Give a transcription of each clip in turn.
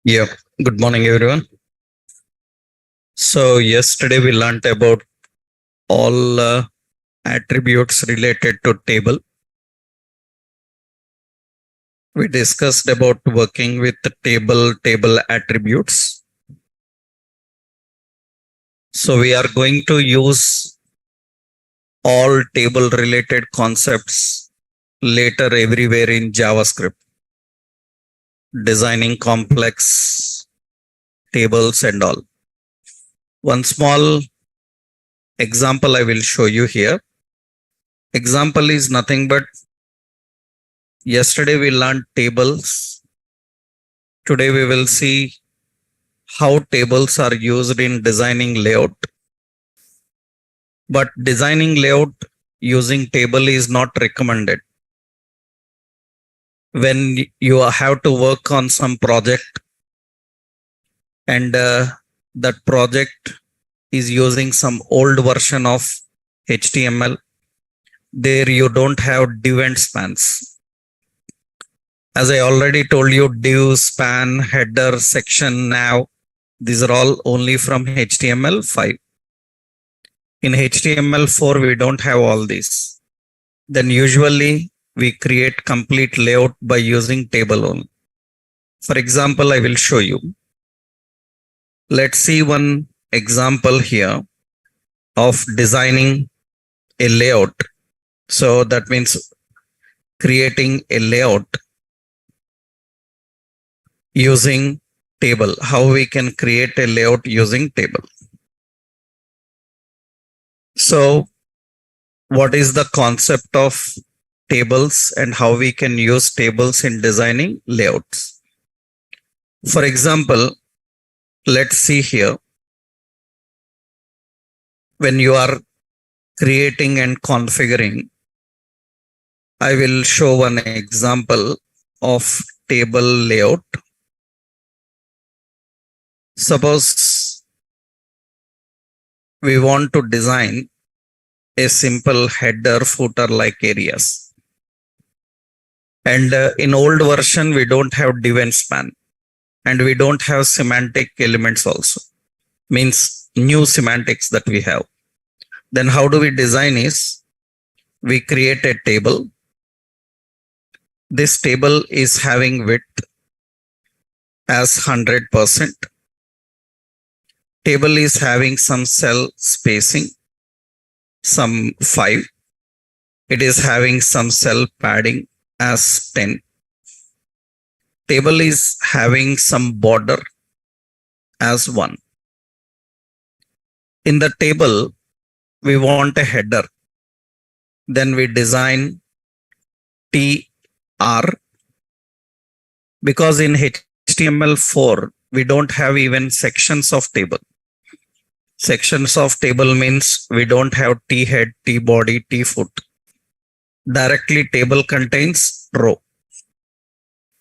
Yeah, good morning, everyone. So, yesterday we learned about all attributes related to table. We discussed about working with the table attributes. So, we are going to use all table related concepts later everywhere in JavaScript, designing complex tables and all. One small example I will show you here. Example is nothing but yesterday we learned tables. Today we will see how tables are used in designing layout. But designing layout using table is not recommended. When you have to work on some project and that project is using some old version of HTML, there you don't have div and spans. As I already told you, div, span, header, section, nav, these are all only from HTML5. In HTML4, we don't have all these. Then usually we create complete layout by using table only. For example, I will show you. Let's see one example here of designing a layout. So that means creating a layout using table. How we can create a layout using table. So what is the concept of tables and how we can use tables in designing layouts? For example, let's see here. When you are creating and configuring, I will show one example of table layout. Suppose we want to design a simple header footer like areas. And in old version, we don't have div and span. And we don't have semantic elements also. Means new semantics that we have. Then how do we design is, we create a table. This table is having width as 100%. Table is having some cell spacing, some 5. It is having some cell padding as 10. Table is having some border as 1. In the table, we want a header. Then we design TR, because in HTML4, we don't have even sections of table. Sections of table means we don't have T head, T body, T foot. Directly table contains row.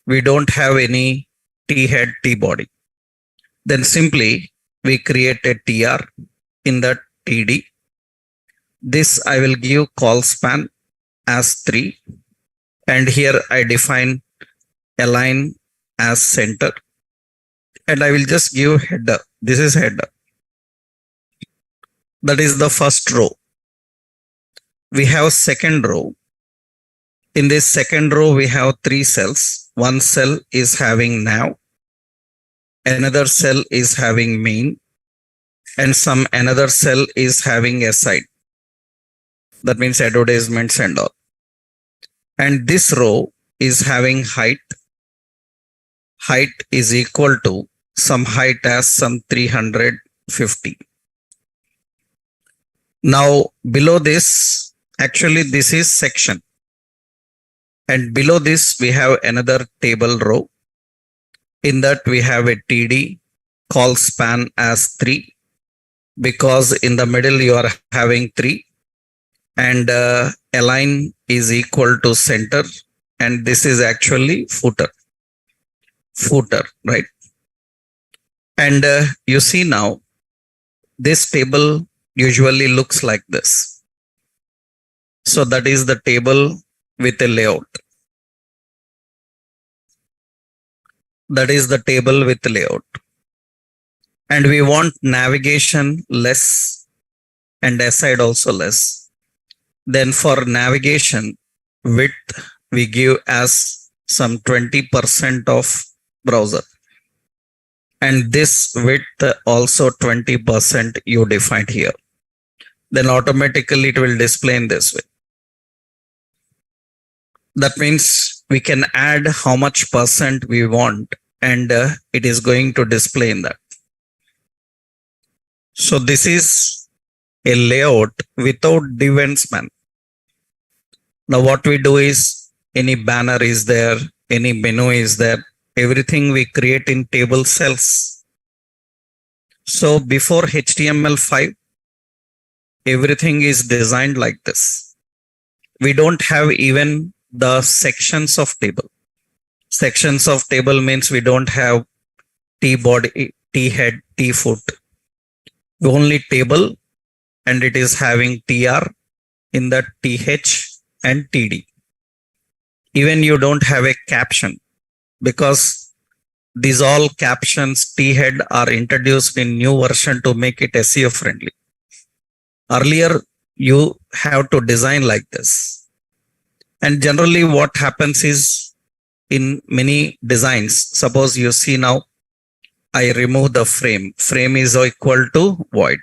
We don't have any T head, T body. Then simply we create a TR in the TD. This I will give call span as 3. And here I define align as center. And I will just give header. This is header. That is the first row. We have second row. In this second row, we have 3 cells. One cell is having nav. Another cell is having main. And some another cell is having aside. That means advertisements and all. And this row is having height. Height is equal to some height as some 350. Now below this, actually this is section. And below this we have another table row. In that we have a TD, call span as 3. Because in the middle you are having 3. And align is equal to center. And this is actually footer. Footer, right? And you see now, this table usually looks like this. So that is the table with a layout. That is the table with layout. And we want navigation less and aside also less. Then for navigation width, we give as some 20% of browser. And this width also 20% you defined here. Then automatically it will display in this way. That means we can add how much percent we want, and it is going to display in that. So this is a layout without div and span. Now what we do is, any banner is there, any menu is there, everything we create in table cells. So before HTML5, everything is designed like this. We don't have even the sections of table. Sections of table means we don't have T body, T head, T foot. Only table, and it is having TR in the TH and TD. Even you don't have a caption, because these all captions T head are introduced in new version to make it SEO friendly. Earlier you have to design like this. And generally what happens is, in many designs, suppose you see now, I remove the frame. Frame is equal to void.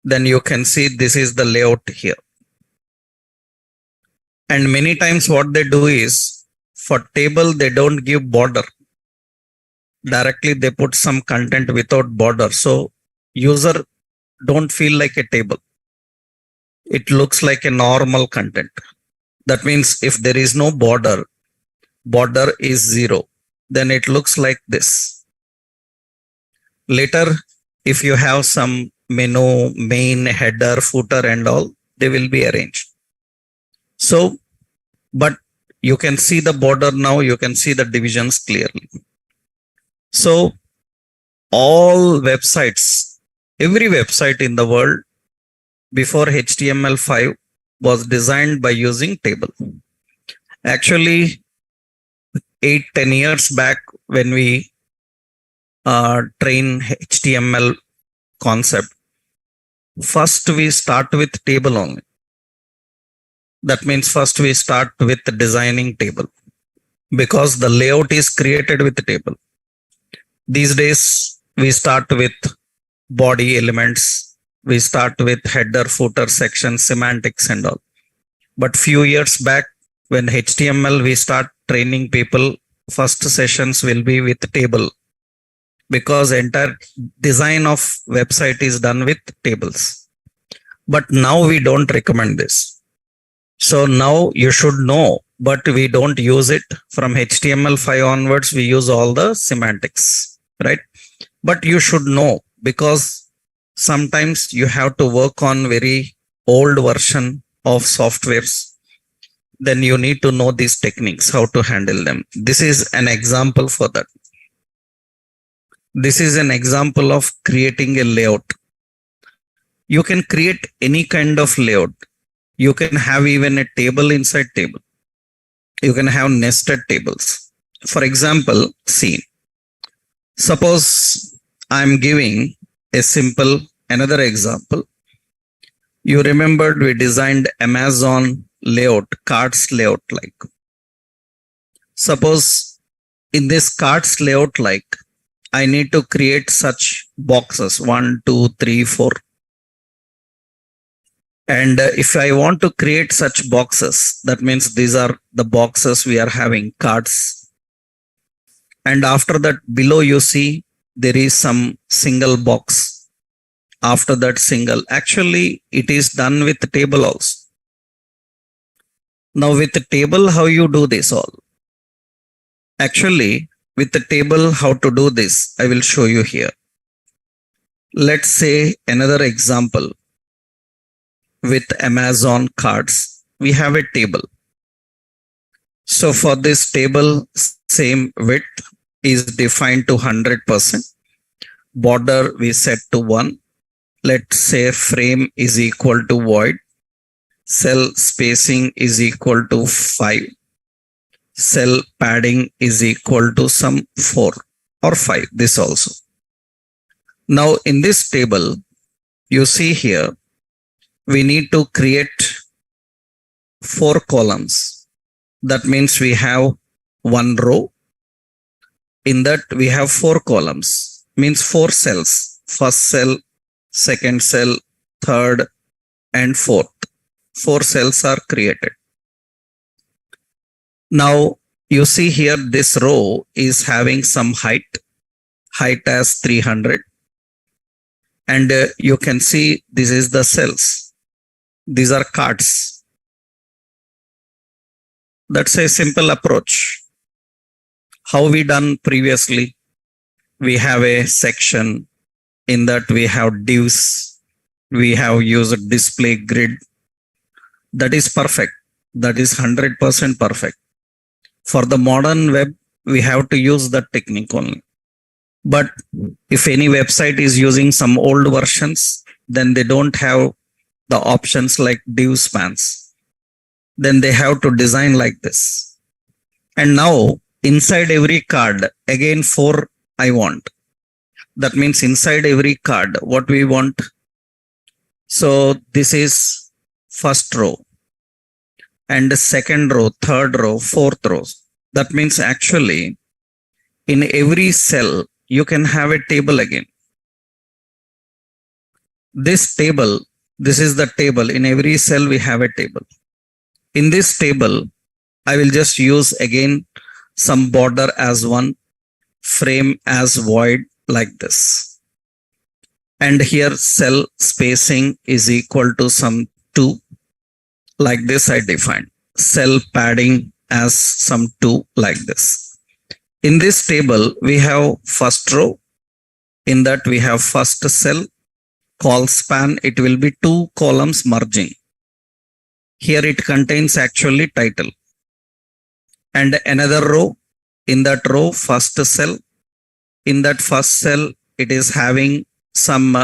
Then you can see this is the layout here. And many times what they do is, for table, they don't give border. Directly they put some content without border. So user don't feel like a table. It looks like a normal content. That means if there is no border, border is 0, then it looks like this. Later, if you have some menu, main, header, footer and all, they will be arranged. So, but you can see the border now, you can see the divisions clearly. So all websites, every website in the world before HTML5 was designed by using table. Actually, 8-10 years back, when we train HTML concept, first we start with table only. That means first we start with designing table, because the layout is created with the table. These days we start with body elements, we start with header, footer, section, semantics and all. But few years back, when HTML we start training people, first sessions will be with table, because entire design of website is done with tables. But now we don't recommend this. So now you should know, but we don't use it. From HTML5 onwards, we use all the semantics, right? But you should know, because sometimes you have to work on very old version of softwares. Then you need to know these techniques, how to handle them. This is an example for that. This is an example of creating a layout. You can create any kind of layout. You can have even a table inside table. You can have nested tables. For example, scene. Suppose I'm giving a simple, another example. You remembered we designed Amazon layout, carts layout like. Suppose in this carts layout like, I need to create such boxes, 1, 2, 3, 4. And if I want to create such boxes, that means these are the boxes we are having, cards. And after that, below you see there is some single box. After that single, actually it is done with the table also. Now with the table, how you do this all? Actually, with the table, how to do this, I will show you here. Let's say another example. With Amazon cards, we have a table. So for this table, same width is defined to 100%. Border we set to 1. Let's say frame is equal to void. Cell spacing is equal to 5. cell padding is equal to some 4 or 5, this also. Now in this table, you see here, we need to create 4 columns. That means we have one row. In that we have 4 columns, means 4 cells. First cell, second cell, third and fourth. 4 cells are created. Now you see here this row is having some height as 300. And you can see this is the cells. These are cards. That's a simple approach. How we done previously? We have a section, in that we have divs. We have used display grid. That is perfect. That is 100% perfect. For the modern web, we have to use that technique only. But if any website is using some old versions, then they don't have the options like div spans. Then they have to design like this. And now inside every card, again 4 I want. That means inside every card, what we want. So this is first row, and the second row, third row, fourth row. That means actually in every cell, you can have a table again. This table, this is the table. In every cell, we have a table. In this table, I will just use again some border as 1, frame as void, like this. And here cell spacing is equal to some 2. Like this I define. Cell padding as some 2, like this. In this table, we have first row. In that we have first cell, call span. It will be 2 columns merging. Here it contains actually title. And another row. In that row, first cell. In that first cell, it is having some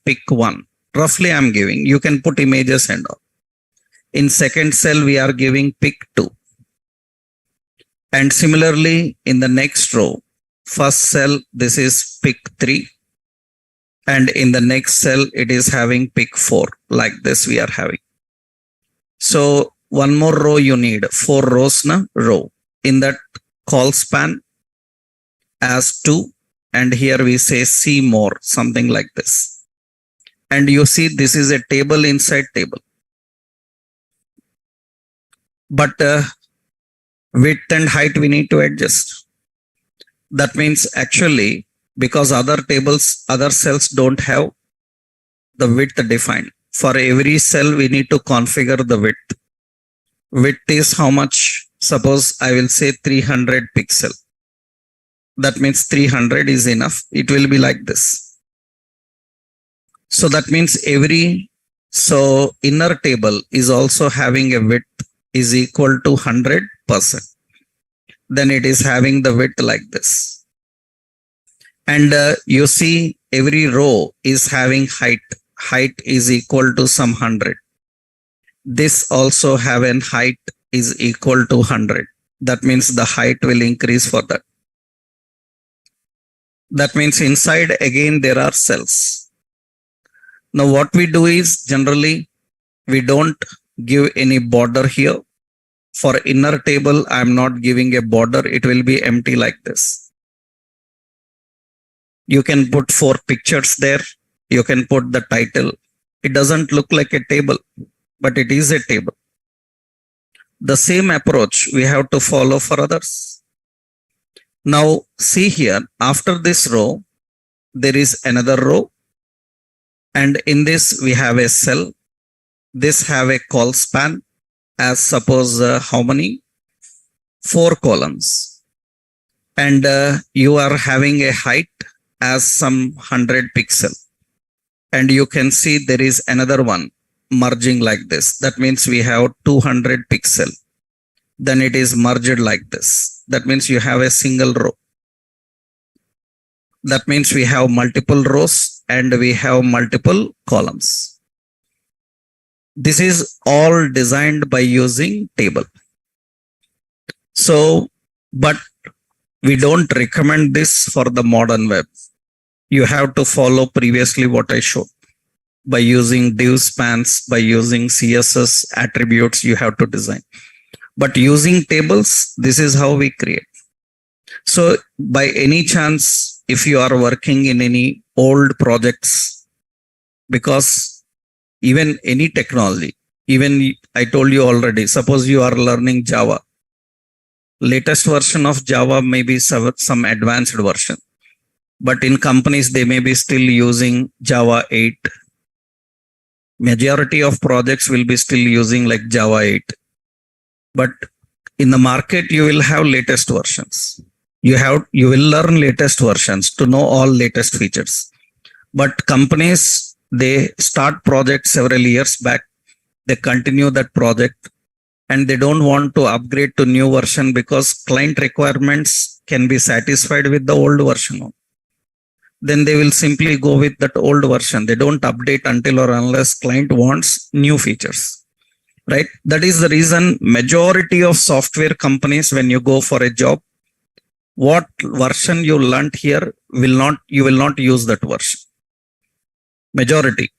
pick 1. Roughly I'm giving. You can put images and all. In second cell, we are giving pick 2. And similarly, in the next row, first cell, this is pick 3. And in the next cell, it is having pick 4. Like this we are having. So one more row you need. 4 rows na row. In that call span as 2. And here we say see more, something like this. And you see this is a table inside table. But width and height we need to adjust. That means actually, because other tables, other cells don't have the width defined. For every cell, we need to configure the width. Width is how much? Suppose I will say 300 pixel. That means 300 is enough. It will be like this. So that means so inner table is also having a width is equal to 100%. Then it is having the width like this. And you see every row is having height. Height is equal to some 100. This also have an height is equal to 100. That means the height will increase for that. That means inside again there are cells. Now what we do is generally we don't give any border here. For inner table, I am not giving a border. It will be empty like this. You can put 4 pictures there. You can put the title. It doesn't look like a table, but it is a table. The same approach we have to follow for others. Now see here, after this row, there is another row. And in this we have a cell. This have a call span as suppose how many? 4 columns. And you are having a height as some 100 pixel. And you can see there is another one merging like this. That means we have 200 pixel. Then it is merged like this. That means you have a single row. That means we have multiple rows and we have multiple columns. This is all designed by using table. So, but we don't recommend this for the modern web. You have to follow previously what I showed. By using div spans, by using CSS attributes, you have to design. But using tables, this is how we create. So by any chance, if you are working in any old projects, because even any technology, even I told you already, suppose you are learning Java, latest version of Java may be some advanced version, but in companies, they may be still using Java 8. Majority of projects will be still using like Java 8. But in the market, you will have latest versions. You will learn latest versions to know all latest features. But companies, they start projects several years back. They continue that project and they don't want to upgrade to new version because client requirements can be satisfied with the old version. Then they will simply go with that old version. They don't update until or unless client wants new features, right? That is the reason majority of software companies, when you go for a job, what version you learned here you will not use that version. Majority,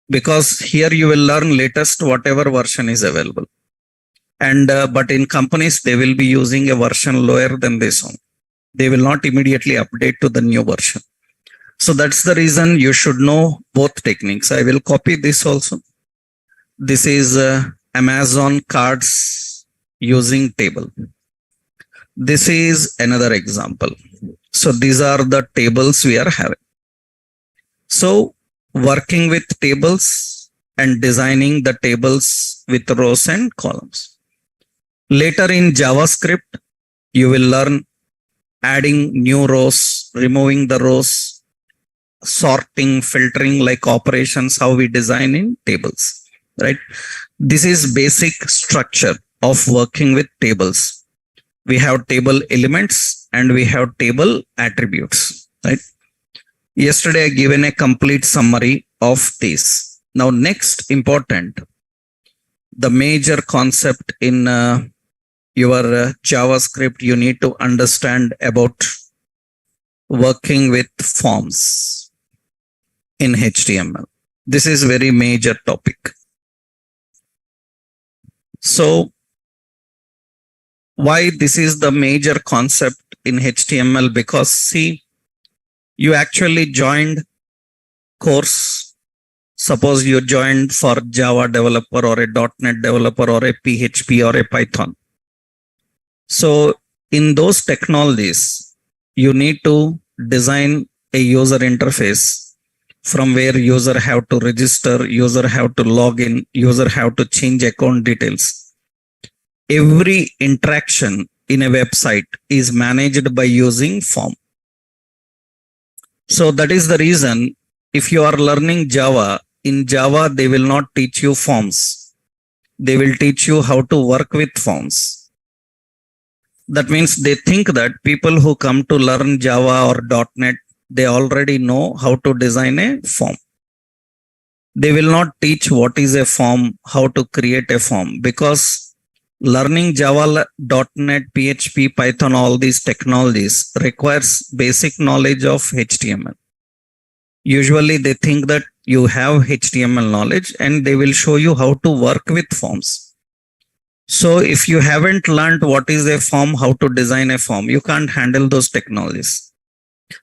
because here you will learn latest whatever version is available. And but in companies, they will be using a version lower than this one. They will not immediately update to the new version. So that's the reason you should know both techniques. I will copy this also. This is Amazon cards using table. This is another example. So these are the tables we are having. So working with tables and designing the tables with rows and columns. Later in JavaScript, you will learn adding new rows, removing the rows, sorting, filtering, like operations, how we design in tables, right? This is basic structure of working with tables. We have table elements and we have table attributes, right? Yesterday I given a complete summary of this. Now next important, the major concept in your JavaScript, you need to understand about working with forms in HTML. This is very major topic. So why this is the major concept in HTML? Because see, you actually joined course. Suppose you joined for Java developer or a .NET developer or a PHP or a Python. So in those technologies, you need to design a user interface from where user have to register, user have to log in, user have to change account details. Every interaction in a website is managed by using form. So that is the reason if you are learning Java, in Java, they will not teach you forms. They will teach you how to work with forms. That means they think that people who come to learn Java or .NET, they already know how to design a form. They will not teach what is a form, how to create a form, because learning Java, .NET, PHP, Python, all these technologies requires basic knowledge of HTML. Usually they think that you have HTML knowledge and they will show you how to work with forms. So if you haven't learned what is a form, how to design a form, you can't handle those technologies.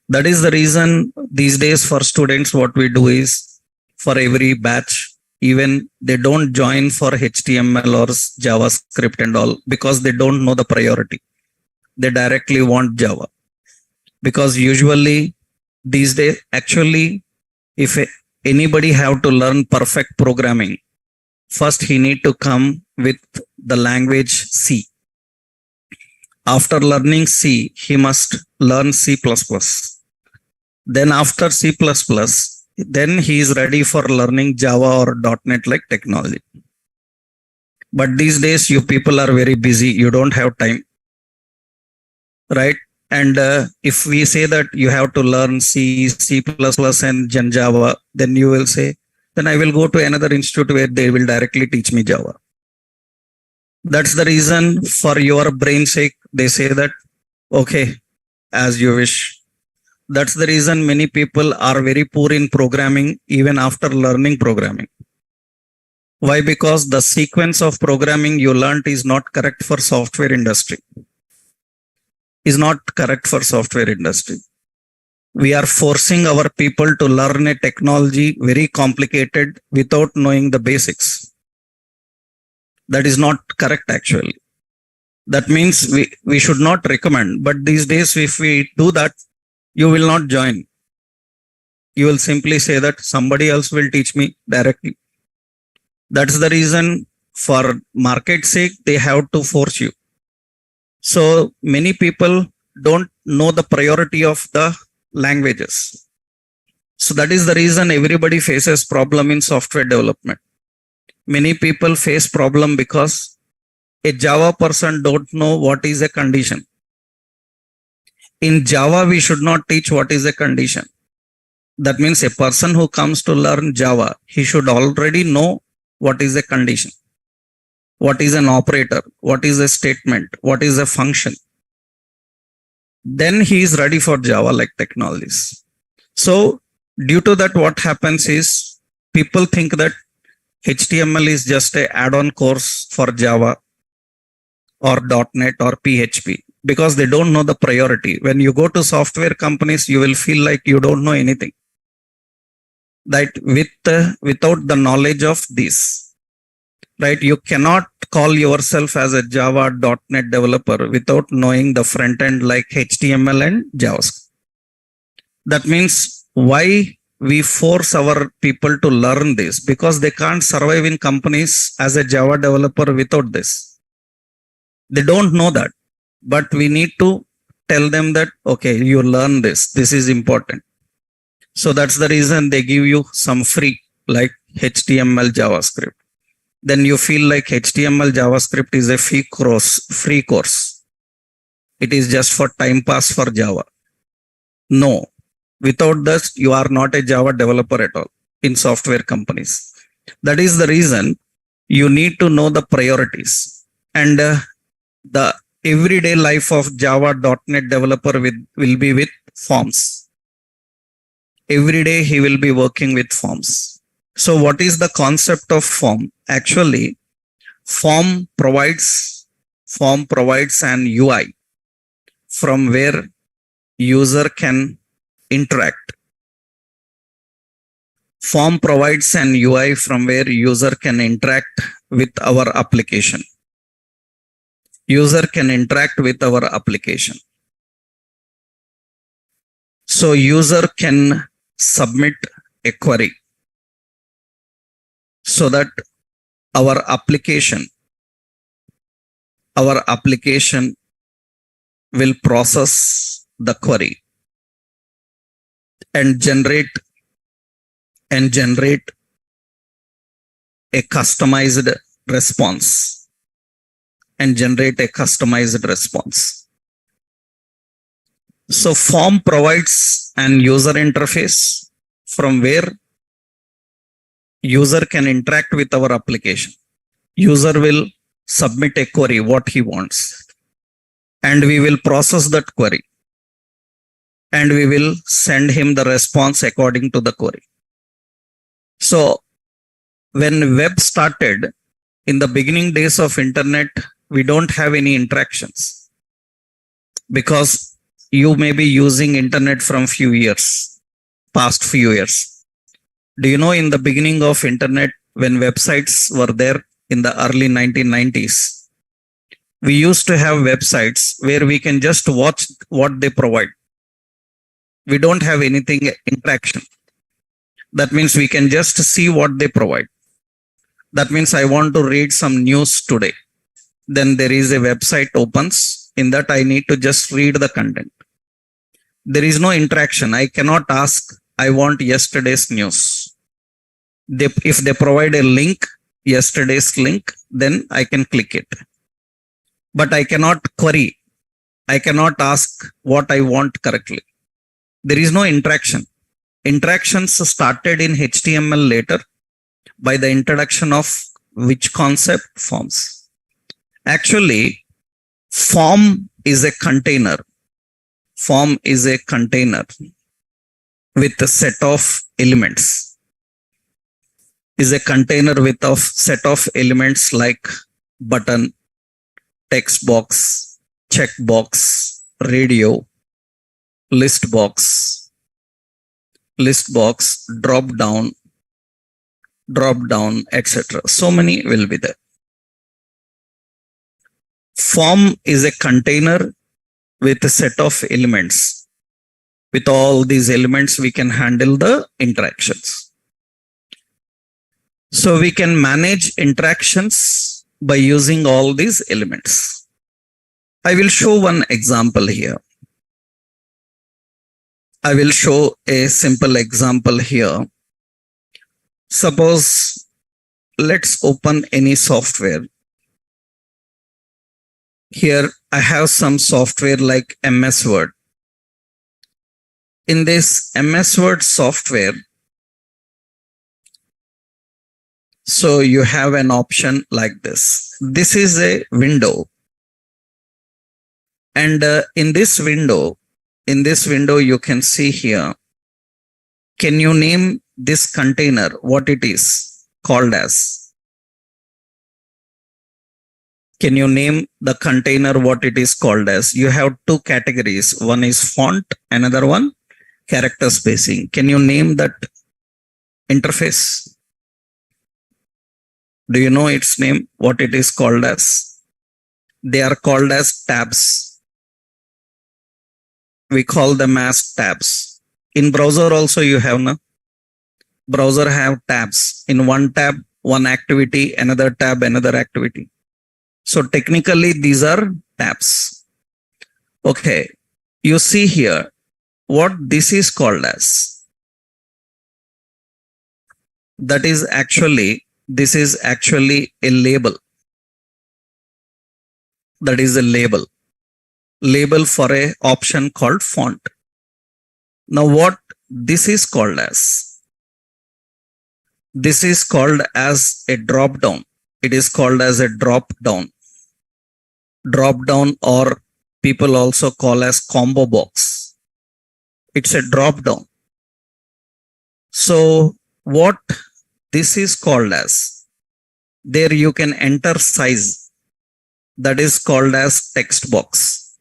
That is the reason these days for students, what we do is for every batch, even they don't join for HTML or JavaScript and all because they don't know the priority. They directly want Java. Because usually these days, actually, if anybody have to learn perfect programming, first he need to come with the language C. After learning C, he must learn C++. Then after C++, then he is ready for learning Java or .NET like technology. But these days, you people are very busy. You don't have time, right? And if we say that you have to learn C, C++ and Java, then you will say, then I will go to another institute where they will directly teach me Java. That's the reason for your brain sake, they say that, okay, as you wish. That's the reason many people are very poor in programming even after learning programming. Why? Because the sequence of programming you learned is not correct for software industry. Is not correct for software industry. We are forcing our people to learn a technology very complicated without knowing the basics. That is not correct actually. That means we should not recommend. But these days, if we do that, you will not join. You will simply say that somebody else will teach me directly. That's the reason, for market sake, they have to force you. So many people don't know the priority of the languages. So that is the reason everybody faces problem in software development. Many people face problem because a Java person don't know what is a condition. In Java, we should not teach what is a condition. That means a person who comes to learn Java, he should already know what is a condition, what is an operator, what is a statement, what is a function. Then he is ready for Java like technologies. So due to that, what happens is people think that HTML is just a add-on course for Java or .NET or PHP, because they don't know the priority. When you go to software companies, you will feel like you don't know anything. That without the knowledge of this, right? You cannot call yourself as a Java .NET developer without knowing the front end like HTML and JavaScript. That means why we force our people to learn this, because they can't survive in companies as a Java developer without this. They don't know that, but we need to tell them that, okay, you learn this. This is important. So that's the reason they give you some free, like HTML, JavaScript. Then you feel like HTML, JavaScript is a free course. It is just for time pass for Java. No, without this, you are not a Java developer at all in software companies. That is the reason you need to know the priorities. And the everyday life of Java .NET developer will be with forms. Every day he will be working with forms. So what is the concept of form? Actually, form provides an UI from where user can interact. Form provides an UI from where user can interact with our application. User can interact with our application. So user can submit a query so that our application will process the query and generate a customized response So form provides an user interface from where user can interact with our application. User will submit a query, what he wants, and we will process that query, and we will send him the response according to the query. So when web started, in the beginning days of internet, we don't have any interactions, because you may be using internet from past few years. Do you know, in the beginning of internet, when websites were there in the early 1990s, we used to have websites where we can just watch what they provide. We don't have anything interaction. That means we can just see what they provide. That means I want to read some news today. Then there is a website opens. In that I need to just read the content. There is no interaction. I cannot ask, I want yesterday's news. If they provide a link, yesterday's link, then I can click it. But I cannot query. I cannot ask what I want correctly. There is no interaction. Interactions started in HTML later by the introduction of which concept? Forms. Actually, form is a container. Form is a container with a set of elements. Is a container with a set of elements like button, text box, check box, radio, list box, drop down, etc. So many will be there. Form is a container with a set of elements. With all these elements, we can handle the interactions. So we can manage interactions by using all these elements. I will show one example here. I will show a simple example here. Suppose let's open any software. Here I have some software like MS Word. In this MS Word software, so you have an option like this. This is a window. And in this window, you can see here, can you name this container, what it is called as? Can you name the container what it is called as? You have two categories. One is font, another one character spacing. Can you name that interface? Do you know its name, what it is called as? They are called as tabs. We call them as tabs. In browser also you have, no? Browser have tabs. In one tab, one activity, another tab, another activity. So technically these are tabs. Okay, you see here what this is called as. That is actually, this is actually a label. That is a label. Label for a option called font. Now what this is called as? This is called as a drop down. It is called as a drop down. Drop down, or people also call as combo box. It's a drop down. So what this is called as? There you can enter size. That is called as text box.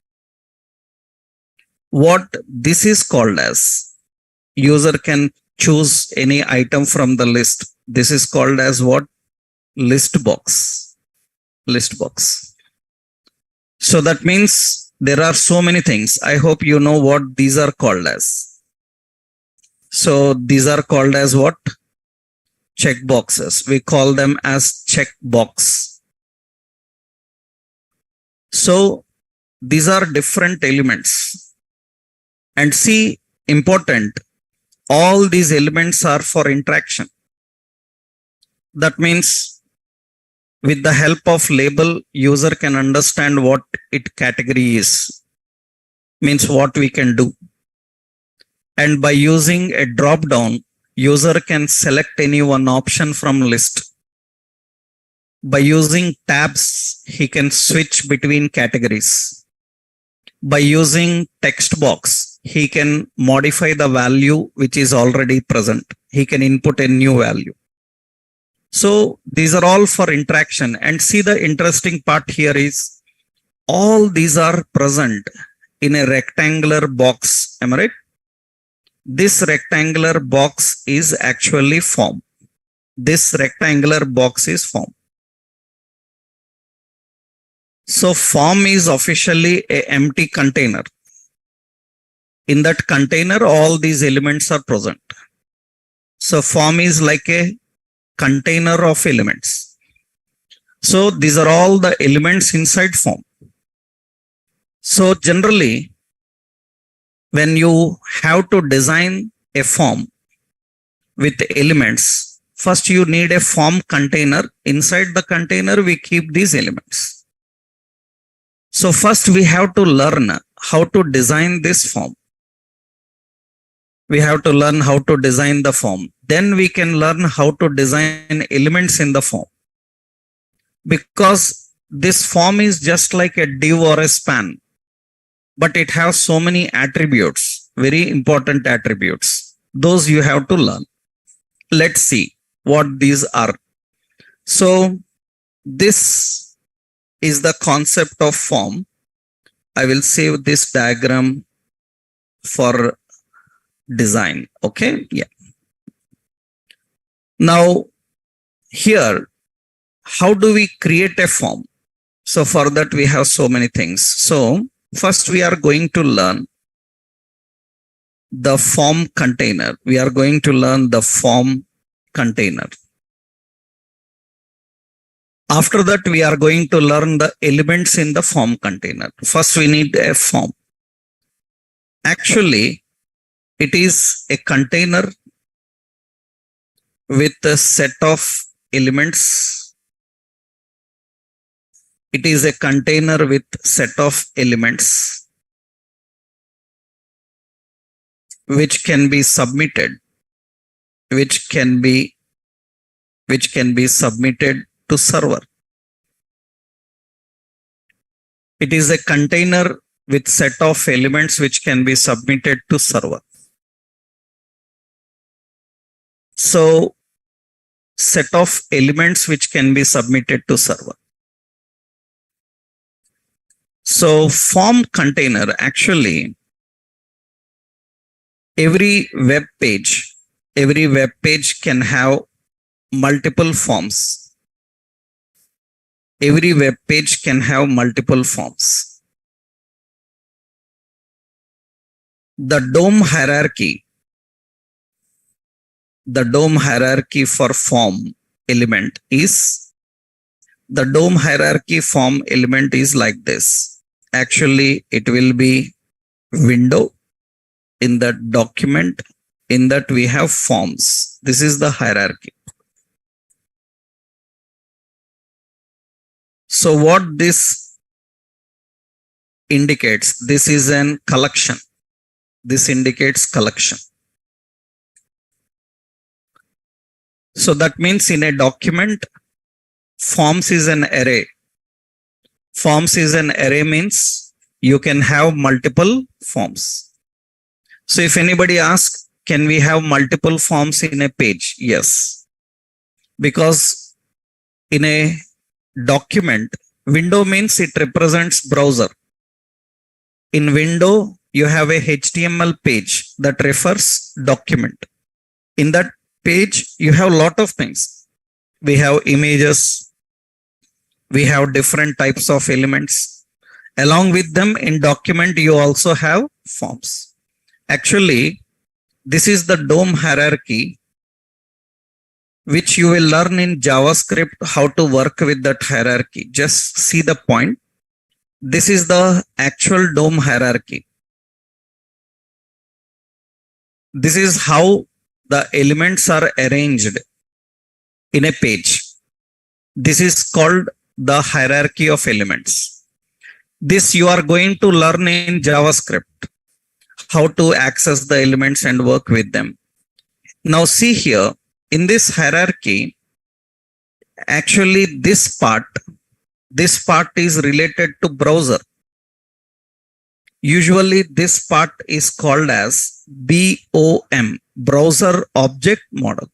What this is called as? User can choose any item from the list. This is called as what? List box. List box. So that means there are so many things. I hope you know what these are called as. So these are called as what? Check boxes. We call them as check box. So these are different elements. And see, important, all these elements are for interaction. That means with the help of label, user can understand what it category is. Means what we can do. And by using a drop down, user can select any one option from list. By using tabs, he can switch between categories. By using text box, he can modify the value which is already present. He can input a new value. So these are all for interaction. And see, the interesting part here is all these are present in a rectangular box. Am I right? This rectangular box is actually form. This rectangular box is form. So form is officially an empty container. In that container, all these elements are present. So form is like a container of elements. So these are all the elements inside form. So generally, when you have to design a form with elements, first you need a form container. Inside the container, we keep these elements. So first we have to learn how to design this form. We have to learn how to design the form. Then we can learn how to design elements in the form. Because this form is just like a div or a span, but it has so many attributes, very important attributes. Those you have to learn. Let's see what these are. So this is the concept of form. I will save this diagram for design. Okay. Yeah. Now here, how do we create a form? So for that we have so many things. So first we are going to learn the form container. We are going to learn the form container. After that, we are going to learn the elements in the form container. First, we need a form. Actually, it is a container with a set of elements. It is a container with set of elements which can be submitted, which can be submitted to server. It is a container with set of elements which can be submitted to server. So set of elements which can be submitted to server. So form container, actually every web page can have multiple forms. Every web page can have multiple forms. The DOM hierarchy for form element is, the DOM hierarchy form element is like this. Actually, it will be window. In that document, in that we have forms. This is the hierarchy. So what this indicates, this is an collection. This indicates collection. So that means in a document, forms is an array. Forms is an array means you can have multiple forms. So if anybody asks, can we have multiple forms in a page? Yes. Because in a document, window means it represents browser. In window, you have a HTML page that refers document. In that page, you have a lot of things. We have images. We have different types of elements. Along with them, in document, you also have forms. Actually, this is the DOM hierarchy, which you will learn in JavaScript how to work with that hierarchy. Just see the point. This is the actual DOM hierarchy. This is how the elements are arranged in a page. This is called the hierarchy of elements. This you are going to learn in JavaScript, how to access the elements and work with them. Now see here, in this hierarchy, actually this part is related to browser. Usually this part is called as BOM, browser object model.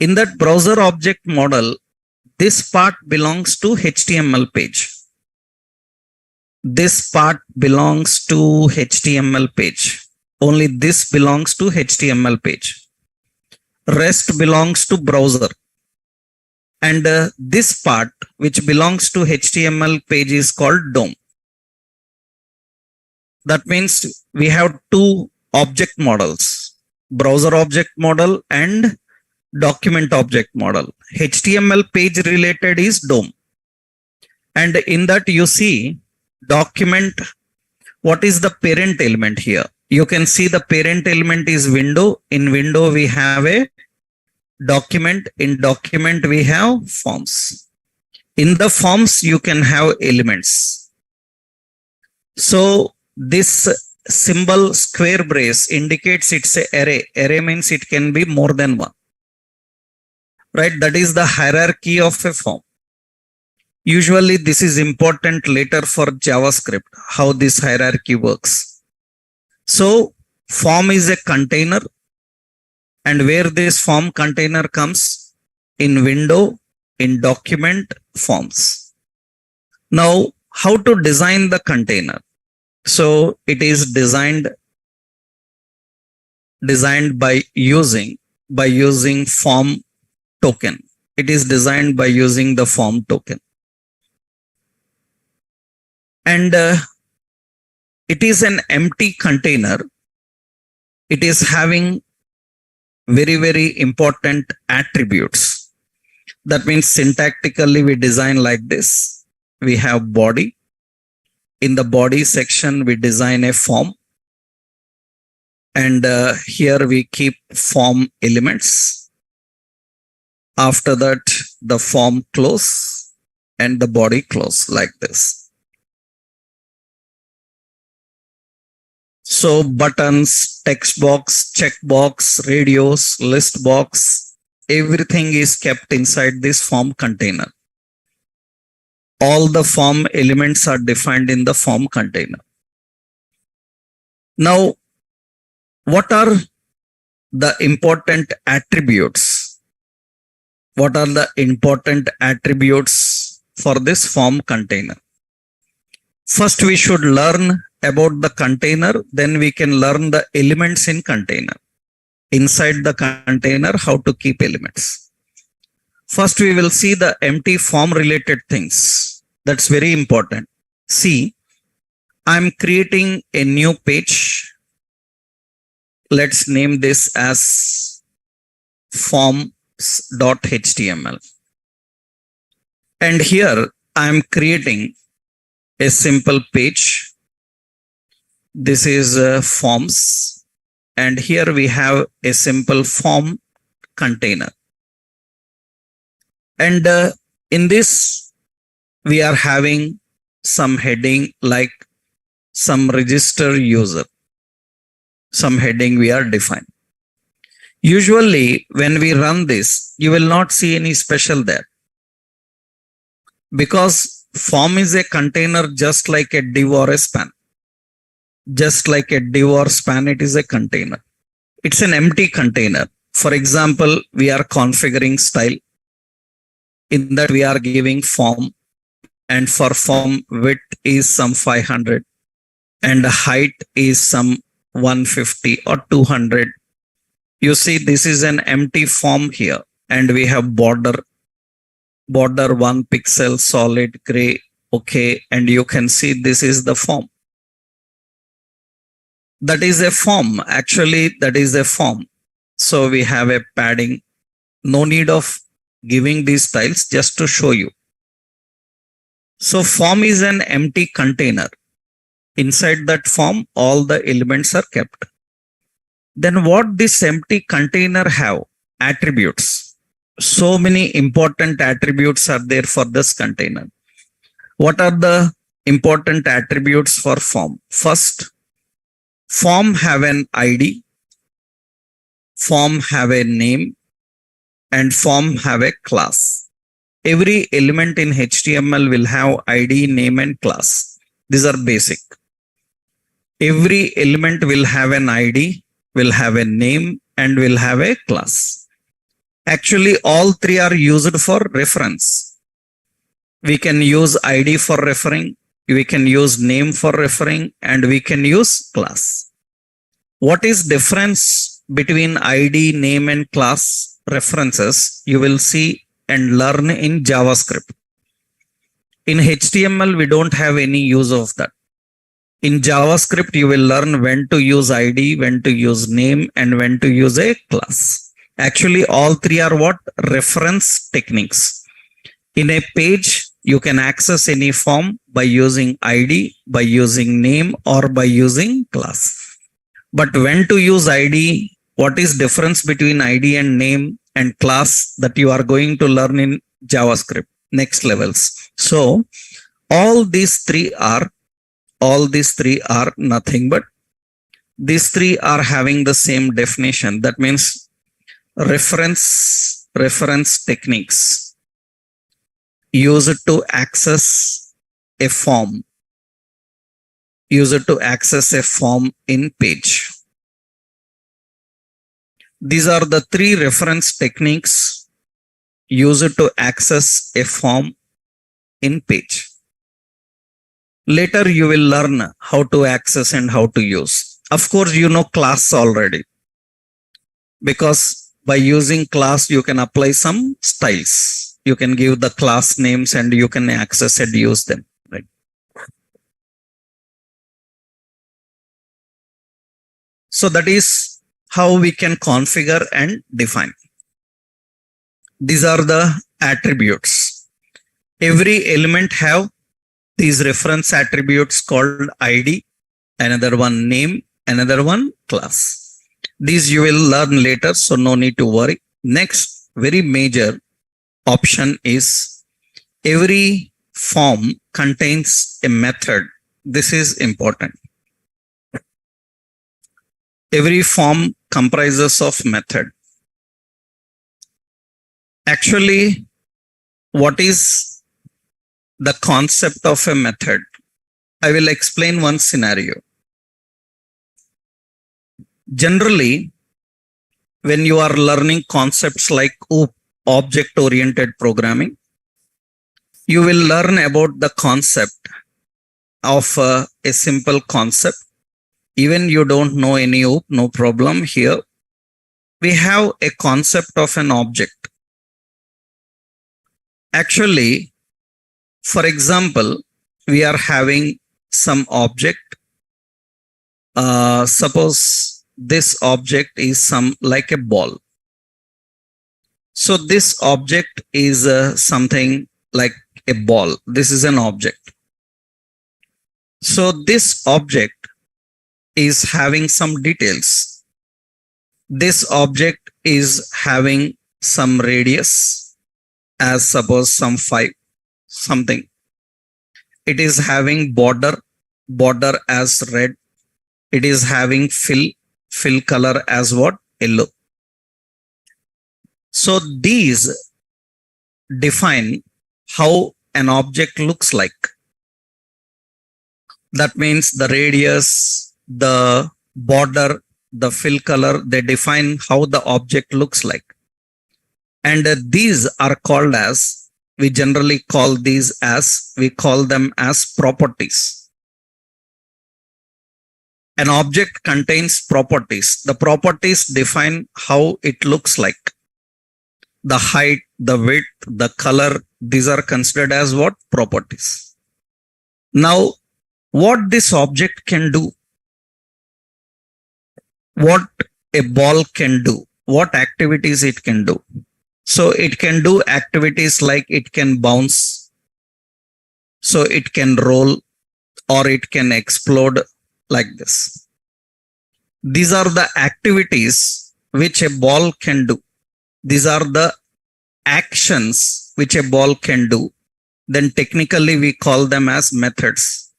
In that browser object model, this part belongs to HTML page. This part belongs to HTML page. Only this belongs to HTML page. Rest belongs to browser. And this part which belongs to HTML page is called DOM. That means we have two object models, browser object model and document object model. HTML page related is DOM. And in that you see document, what is the parent element here? You can see the parent element is window. In window we have a document. In document we have forms. In the forms you can have elements. So this symbol square brace indicates it's an array. Array means it can be more than one. Right? That is the hierarchy of a form. Usually this is important later for JavaScript, how this hierarchy works. So form is a container, and where this form container comes in window, in document, forms. Now, how to design the container? So it is designed by using form token. It is designed by using the form token. And it is an empty container. It is having very, very important attributes. That means syntactically we design like this. We have body. In the body section, we design a form. And here we keep form elements. After that, the form close and the body close like this. So buttons, text box, checkbox, radios, list box, everything is kept inside this form container. All the form elements are defined in the form container. Now, what are the important attributes? What are the important attributes for this form container? First, we should learn about the container, then we can learn the elements in container. Inside the container, how to keep elements. First, we will see the empty form related things. That's very important. See, I'm creating a new page. Let's name this as forms.html. And here I'm creating a simple page. This is forms, and here we have a simple form container. And in this, we are having some heading like some register user. Some heading we are defined. Usually, when we run this, you will not see any special there. Because form is a container just like a div or a span. Just like a div or span, it is a container. It's an empty container. For example, we are configuring style. In that we are giving form, and for form width is some 500 and height is some 150 or 200. You see, this is an empty form here, and we have border 1 pixel, solid gray. Okay, and you can see this is the form. That is a form. Actually, that is a form. So we have a padding. No need of giving these styles, just to show you. So form is an empty container. Inside that form, all the elements are kept. Then what this empty container have? Attributes. So many important attributes are there for this container. What are the important attributes for form? First, form have an ID, form have a name, and form have a class. Every element in HTML will have ID, name, and class. These are basic. Every element will have an ID, will have a name, and will have a class. Actually, all three are used for reference. We can use ID for referring, we can use name for referring, and we can use class. What is difference between ID, name, and class references? You will see and learn in JavaScript. In HTML, we don't have any use of that. In JavaScript, you will learn when to use ID, when to use name, and when to use a class. Actually, all three are what? Reference techniques. In a page, you can access any form by using ID, by using name, or by using class. But when to use ID, what is difference between ID and name and class, that you are going to learn in JavaScript next levels. So all these three are nothing but these three are having the same definition. That means reference techniques. used to access a form, in page. These are the three reference techniques used to access a form in page. Later you will learn how to access and how to use. Of course, you know class already, because by using class you can apply some styles. You can give the class names and you can access and use them, right? So that is how we can configure and define. These are the attributes. Every element have these reference attributes called ID, another one name, another one class. These you will learn later, so no need to worry. Next, very major option is every form contains a method. This is important. Every form comprises of method. Actually, what is the concept of a method? I will explain one scenario. Generally, when you are learning concepts like object-oriented programming, you will learn about the concept of a simple concept. Even you don't know any OOP, no problem. Here we have a concept of an object. Actually, for example, we are having some object. Suppose this object is some like a ball. So this object is something like a ball. This is an object. So this object is having some details. This object is having some radius, as suppose some 5 something. It is having border as red. It is having fill color as what? Yellow. So these define how an object looks like. That means the radius, the border, the fill color, they define how the object looks like. And these are called as, we generally call these as, we call them as properties. An object contains properties. The properties define how it looks like. The height, the width, the color, these are considered as what? Properties. Now, what this object can do, what a ball can do, what activities it can do. So it can do activities like it can bounce, so it can roll, or it can explode like this. These are the activities which a ball can do. These are the actions which a ball can do. Then technically we call them as methods.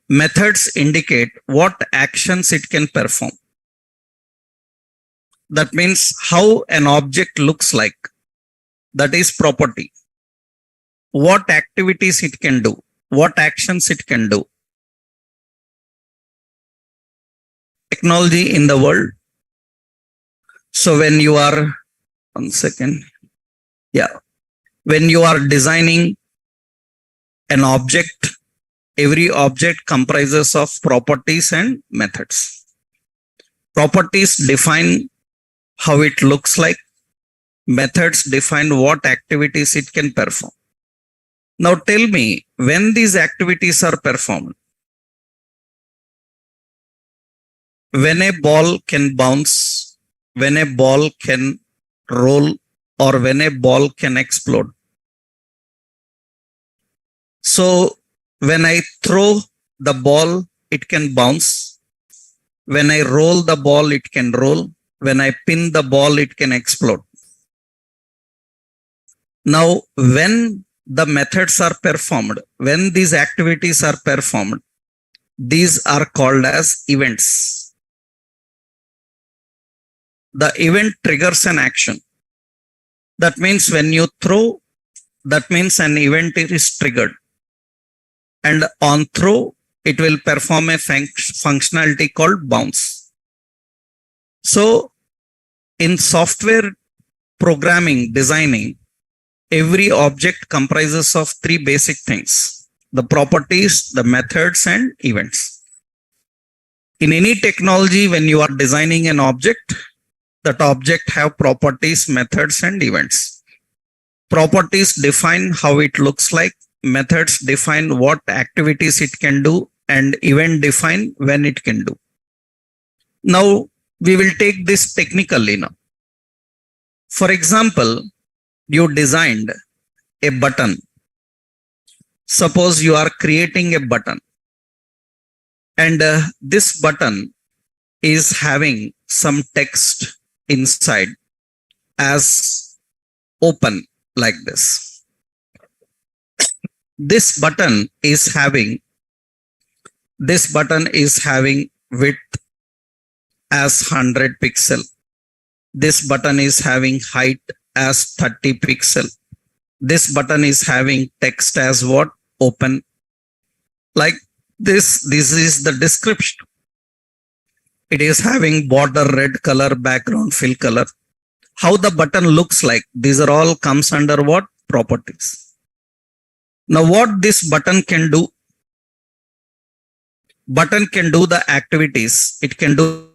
Methods indicate what actions it can perform. That means how an object looks like. That is property. What activities it can do, what actions it can do. Technology in the world. So when you are, one second. Yeah. When you are designing an object, every object comprises of properties and methods. Properties define how it looks like. Methods define what activities it can perform. Now tell me, when these activities are performed, when a ball can bounce, when a ball can roll, or when a ball can explode. So when I throw the ball, it can bounce. When I roll the ball, it can roll. When I pin the ball, it can explode. Now, when the methods are performed, when these activities are performed, these are called as events. The event triggers an action. That means when you throw that means an event is triggered. And on throw, it will perform a functionality called bounce. So in software programming, designing, every object comprises of three basic things: the properties, the methods, and events. In any technology, when you are designing an object, that object have properties, methods, and events. Properties define how it looks like, methods define what activities it can do, and event define when it can do. Now, we will take this technically now. For example, you designed a button. Suppose you are creating a button, and this button is having some text inside as open, like this. This button is having width as 100 pixel. This button is having height as 30 pixel. This button is having text as what? Open. Like this is the description. It is having border red color, background fill color. How the button looks like, these are all comes under what? Properties. Now what this button can do? Button can do the activities. It can do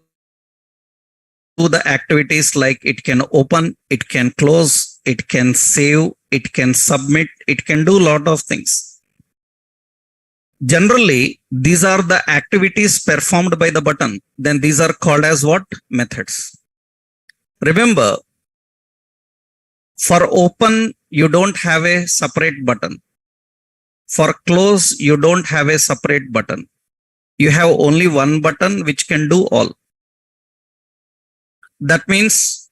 the activities like it can open, it can close, it can save, it can submit, it can do a lot of things. Generally, these are the activities performed by the button. Then these are called as what? Methods. Remember, for open, you don't have a separate button. For close, you don't have a separate button. You have only one button which can do all. That means,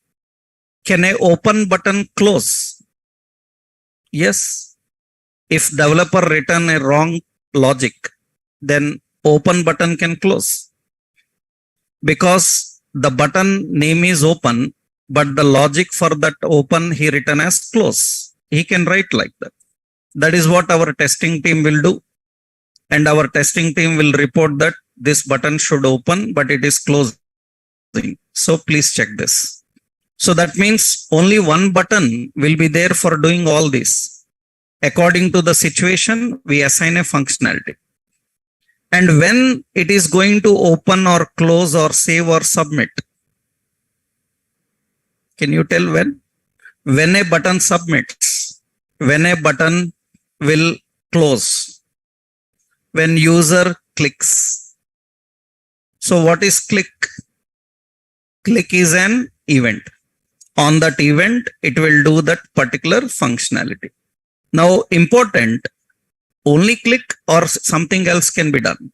can a open button close? Yes. If developer written a wrong logic, then open button can close. Because the button name is open, but the logic for that open he written as close. He can write like that. That is what our testing team will do. And our testing team will report that this button should open, but it is closing. So please check this. So that means only one button will be there for doing all this. According to the situation, we assign a functionality. And when it is going to open or close or save or submit, can you tell when? When a button submits, when a button will close, when user clicks. So what is click? Click is an event. On that event, it will do that particular functionality. Now, important, only click or something else can be done.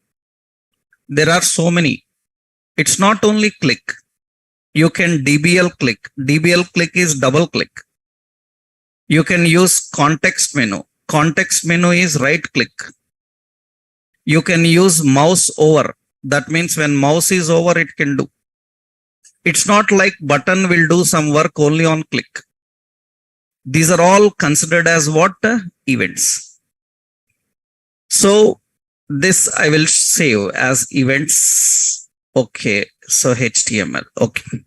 There are so many. It's not only click. You can DBL click. DBL click is double click. You can use context menu. Context menu is right click. You can use mouse over. That means when mouse is over, it can do. It's not like button will do some work only on click. These are all considered as what? Events. So this I will save as events. Okay. So HTML. Okay.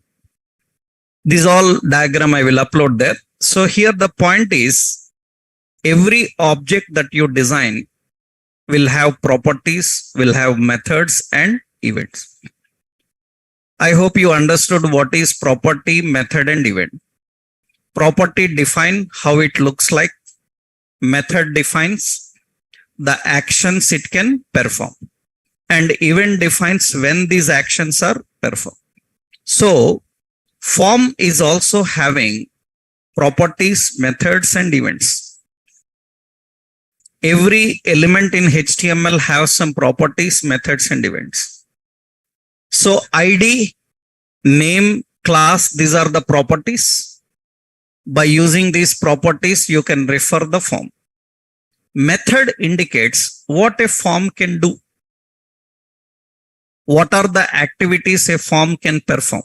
This all diagram I will upload there. So here the point is, every object that you design will have properties, will have methods and events. I hope you understood what is property, method and event. Property define how it looks like. Method defines the actions it can perform. And event defines when these actions are performed. So form is also having properties, methods and events. Every element in HTML has some properties, methods and events. So ID, name, class, these are the properties. By using these properties, you can refer the form. Method indicates what a form can do. What are the activities a form can perform?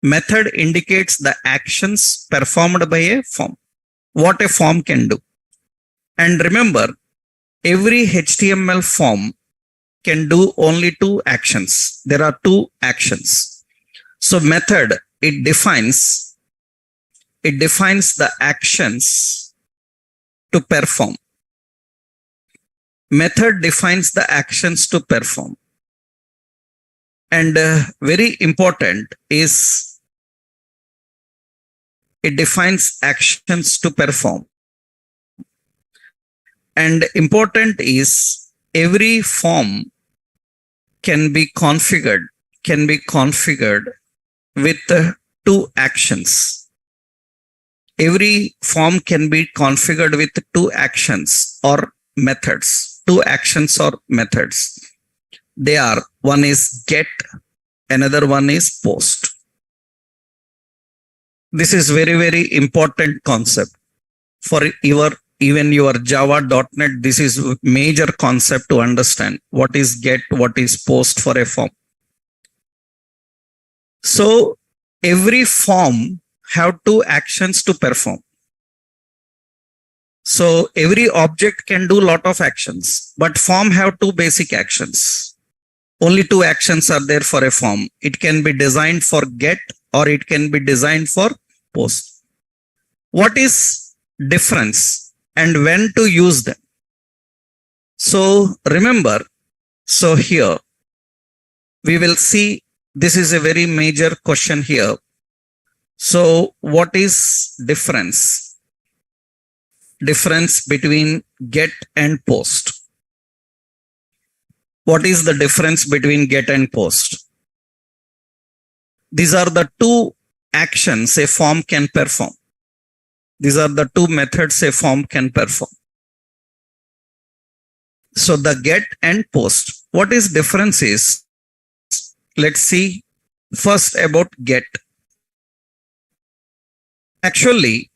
Method indicates the actions performed by a form. What a form can do. And remember, every HTML form can do only two actions. There are two actions. So method, it defines the actions to perform. Method defines the actions to perform. And very important is it defines actions to perform. And important is every form can be configured with two actions. Every form can be configured with two actions or methods. Two actions or methods. They are, one is get, another one is post. This is very, very important concept for even your Java.NET. This is major concept to understand. What is get, what is post for a form. So every form have two actions to perform. So every object can do lot of actions, but form have two basic actions. Only two actions are there for a form. It can be designed for get or it can be designed for post. What is difference and when to use them? So remember, so here we will see, this is a very major question here. So what is difference? Difference between get and post. What is the difference between get and post? These are the two actions a form can perform. These are the two methods a form can perform. So the get and post. What is difference is, let's see first about get. Actually,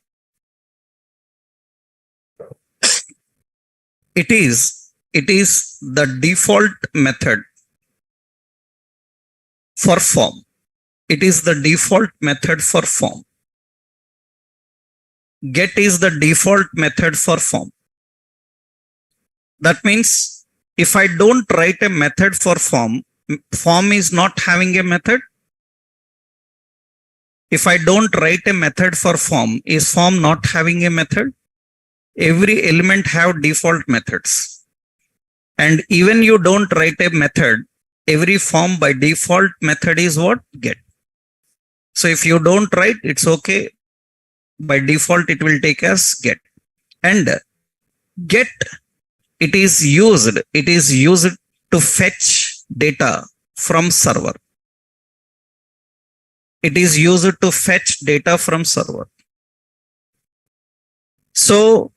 it is the default method for form. It is the default method for form. Get is the default method for form. That means if I don't write a method for form, form is not having a method. If I don't write a method for form, is form not having a method? Every element have default methods. And even you don't write a method, every form by default method is what? Get. So if you don't write, it's okay. By default, it will take as get. And get, it is used to fetch data from server. It is used to fetch data from server. So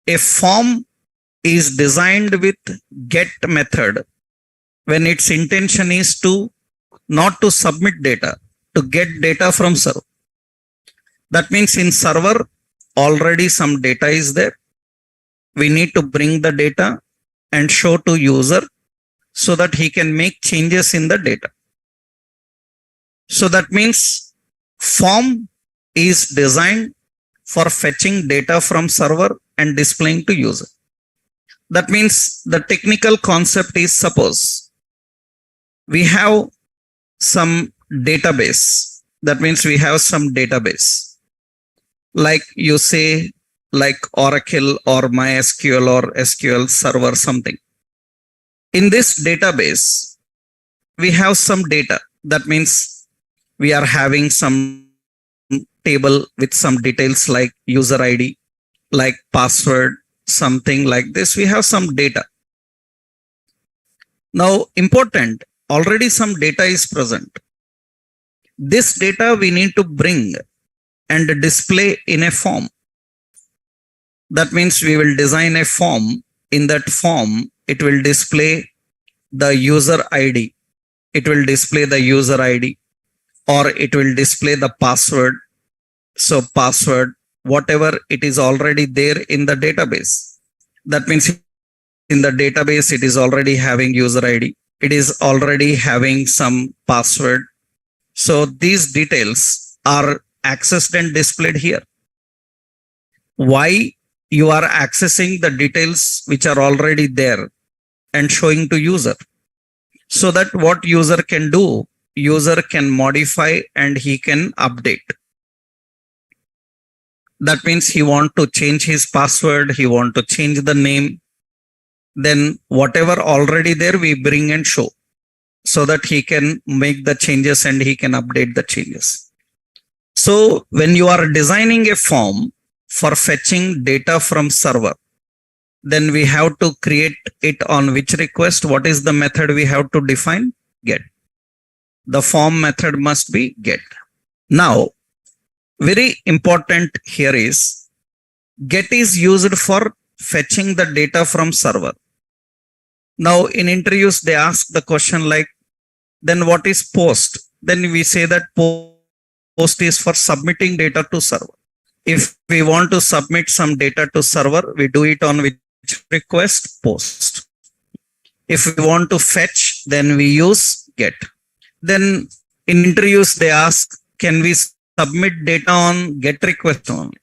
a form is designed with get method when its intention is to not to submit data, to get data from server. That means in server already some data is there. We need to bring the data and show to user so that he can make changes in the data. So that means form is designed for fetching data from server and displaying to user. That means the technical concept is, suppose we have some database. That means we have some database. Like you say, like Oracle or MySQL or SQL Server something. In this database, we have some data. That means we are having some table with some details like user ID, like password, something like this. We have some data. Now, important, already some data is present. This data we need to bring and display in a form. That means we will design a form. In that form, it will display the user ID. It will display the user ID, or it will display the password. So password, whatever it is already there in the database. That means in the database, it is already having user ID. It is already having some password. So these details are accessed and displayed here. Why you are accessing the details which are already there and showing to user. So that what user can do, user can modify and he can update. That means he want to change his password, he want to change the name. Then whatever already there we bring and show so that he can make the changes and he can update the changes. So when you are designing a form for fetching data from server, then we have to create it on which request. What is the method we have to define? Get. The form method must be get. Now, very important here is get is used for fetching the data from server. Now in interviews, they ask the question like, then what is post? Then we say that post is for submitting data to server. If we want to submit some data to server, we do it on which request? Post. If we want to fetch, then we use get. Then in interviews, they ask, can we submit data on get request only?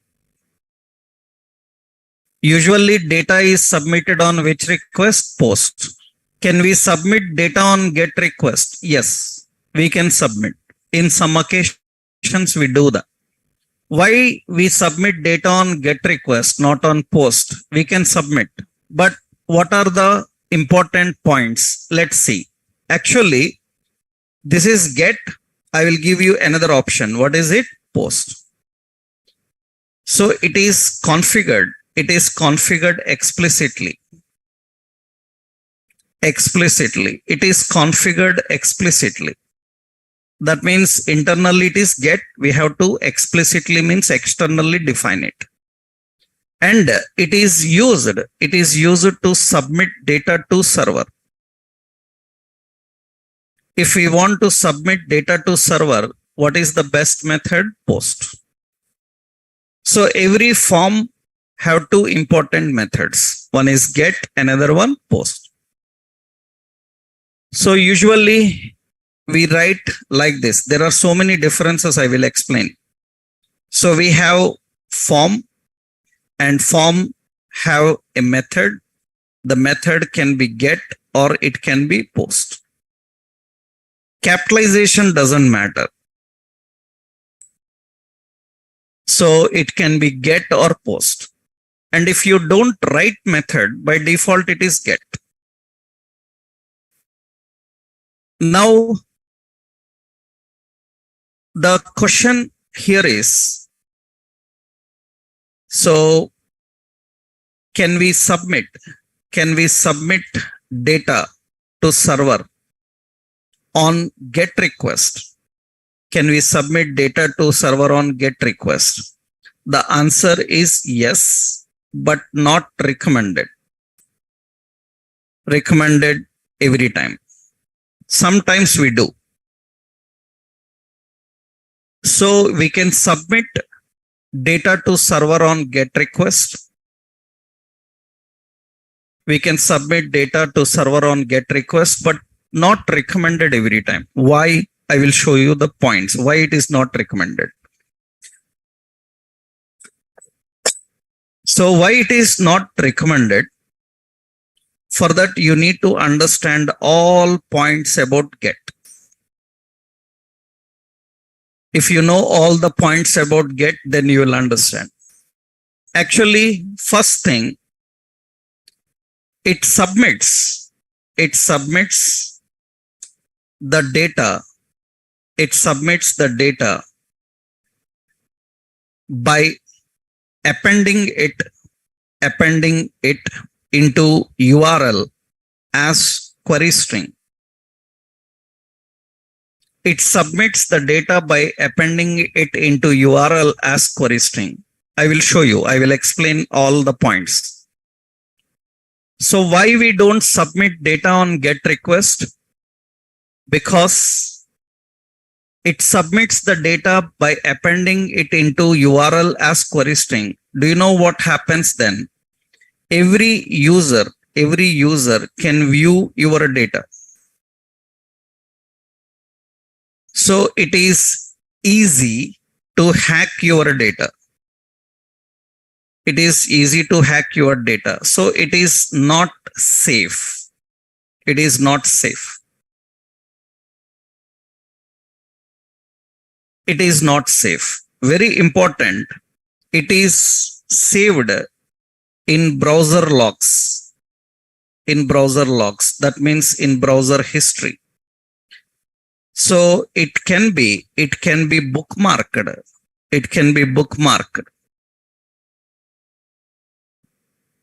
Usually data is submitted on which request? Post. Can we submit data on get request? Yes, we can submit. In some occasions we do that. Why we submit data on get request, not on post? We can submit. But what are the important points? Let's see. Actually, this is get. I will give you another option. What is it? Post. So it is configured. It is configured explicitly. Explicitly. It is configured explicitly. That means internally it is get. We have to explicitly means externally define it. And it is used. It is used to submit data to server. If we want to submit data to server, what is the best method? Post. So every form have two important methods. One is get, another one post. So usually we write like this. There are so many differences I will explain. So we have form, and form have a method. The method can be get or it can be post. Capitalization doesn't matter. So it can be get or post. And if you don't write method, by default it is get. Now, the question here is, so can we submit data to server on get request? Can we submit data to server on get request? The answer is yes, but not recommended. Recommended every time. Sometimes we do. So we can submit data to server on get request. We can submit data to server on get request, but not recommended every time. Why? I will show you the points. Why it is not recommended. So why it is not recommended? For that, you need to understand all points about get. If you know all the points about get, then you will understand. Actually, first thing, it submits the data. It submits the data by appending it into URL as query string. It submits the data by appending it into URL as query string. I will show you. I will explain all the points. So why we don't submit data on get request? Because it submits the data by appending it into URL as query string. Do you know what happens then? Every user can view your data. So it is easy to hack your data. It is easy to hack your data. So it is not safe. It is not safe. It is not safe. Very important. It is saved in browser logs. In browser logs. That means in browser history. So it can be bookmarked. It can be bookmarked.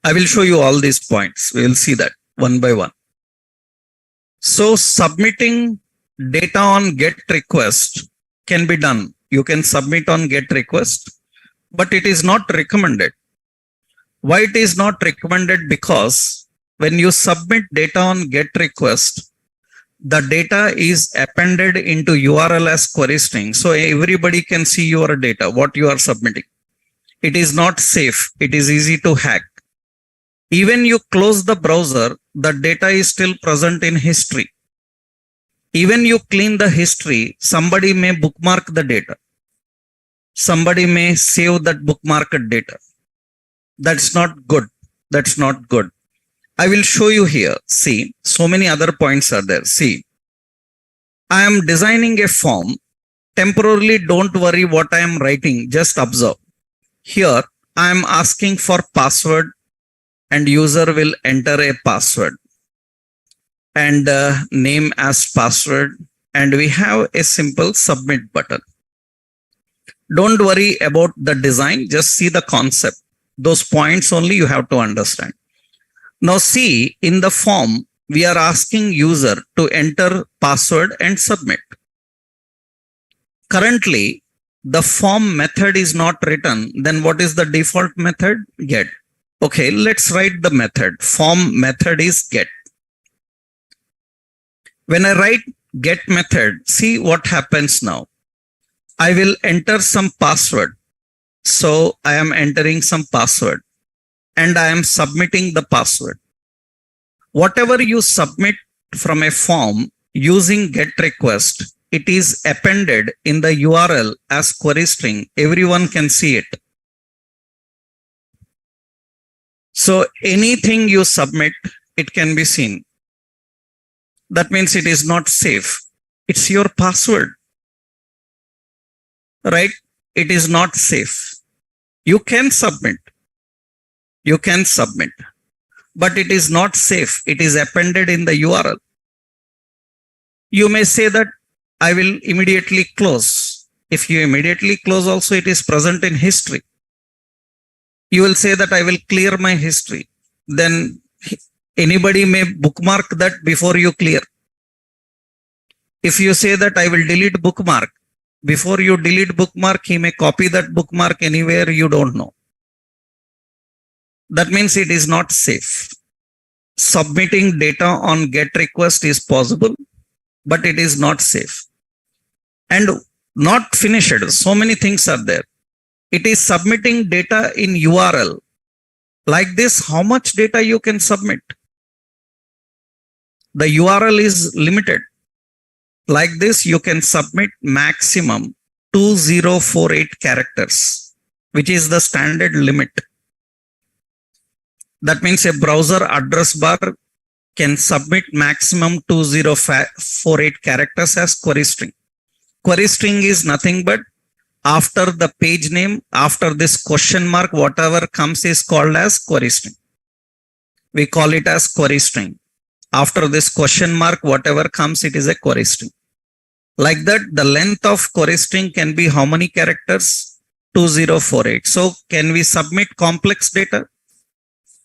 I will show you all these points. We will see that one by one. So submitting data on GET request can be done. You can submit on GET request, but it is not recommended. Why it is not recommended? Because when you submit data on GET request, the data is appended into URL as query string. So everybody can see your data, what you are submitting. It is not safe. It is easy to hack. Even you close the browser, the data is still present in history. Even you clean the history, somebody may bookmark the data. Somebody may save that bookmarked data. That's not good. That's not good. I will show you here. See, so many other points are there. See, I am designing a form. Temporarily, don't worry what I am writing. Just observe. Here, I am asking for password and user will enter a password and name as password. And we have a simple submit button. Don't worry about the design. Just see the concept. Those points only you have to understand. Now see, in the form, we are asking user to enter password and submit. Currently, the form method is not written. Then what is the default method? Get. Okay, let's write the method. Form method is get. When I write get method, see what happens now. I will enter some password. So I am entering some password and I am submitting the password. Whatever you submit from a form using get request, it is appended in the URL as query string. Everyone can see it. So anything you submit, it can be seen. That means it is not safe. It's your password, right? It is not safe. You can submit. You can submit, but it is not safe. It is appended in the URL. You may say that I will immediately close. If you immediately close also, it is present in history. You will say that I will clear my history. Then anybody may bookmark that before you clear. If you say that I will delete bookmark, before you delete bookmark, he may copy that bookmark anywhere you don't know. That means it is not safe. Submitting data on GET request is possible, but it is not safe. And not finished. So many things are there. It is submitting data in URL. Like this, how much data you can submit? The URL is limited. Like this, you can submit maximum 2048 characters, which is the standard limit. That means a browser address bar can submit maximum 2048 characters as query string. Query string is nothing but after the page name, after this question mark, whatever comes is called as query string. We call it as query string. After this question mark, whatever comes, it is a query string. Like that, the length of query string can be how many characters? 2048. So can we submit complex data?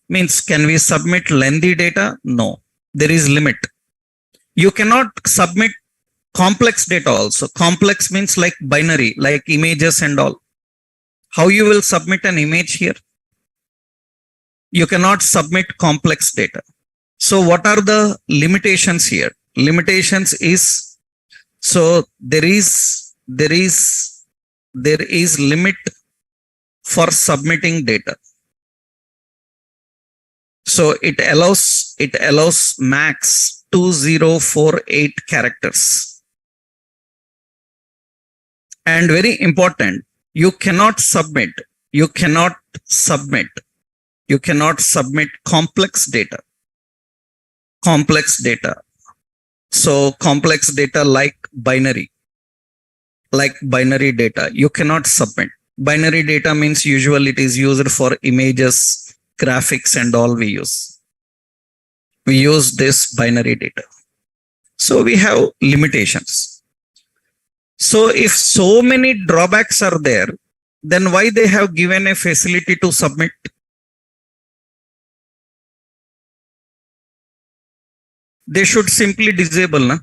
Means can we submit lengthy data? No, there is limit. You cannot submit complex data also. Complex means like binary, like images and all. How you will submit an image here? You cannot submit complex data. So what are the limitations here? Limitations is, so there is limit for submitting data. So it allows max 2048 characters. And very important, you cannot submit You cannot submit. You cannot submit complex data. Complex data. So complex data like binary data, you cannot submit. Binary data means usually it is used for images, graphics and all we use. We use this binary data. So we have limitations. So if so many drawbacks are there, then why they have given a facility to submit? They should simply disable, na?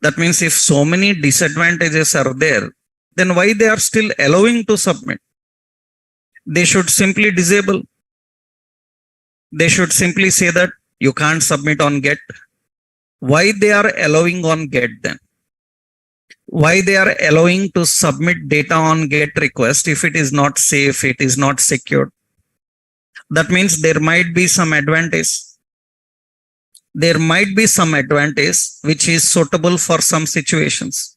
That means if so many disadvantages are there, then why they are still allowing to submit? They should simply disable. They should simply say that you can't submit on GET. Why they are allowing on GET then? Why they are allowing to submit data on GET request if it is not safe, it is not secured? That means there might be some advantage. There might be some advantage which is suitable for some situations.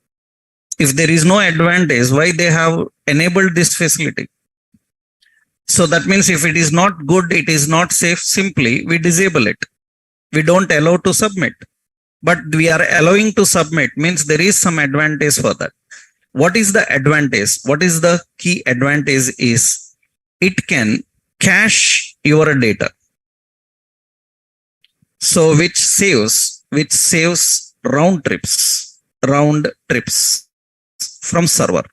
If there is no advantage, why they have enabled this facility? So that means if it is not good, it is not safe, simply we disable it. We don't allow to submit. But we are allowing to submit means there is some advantage for that. What is the advantage? What is the key advantage is it can cache your data. So which saves round trips from server.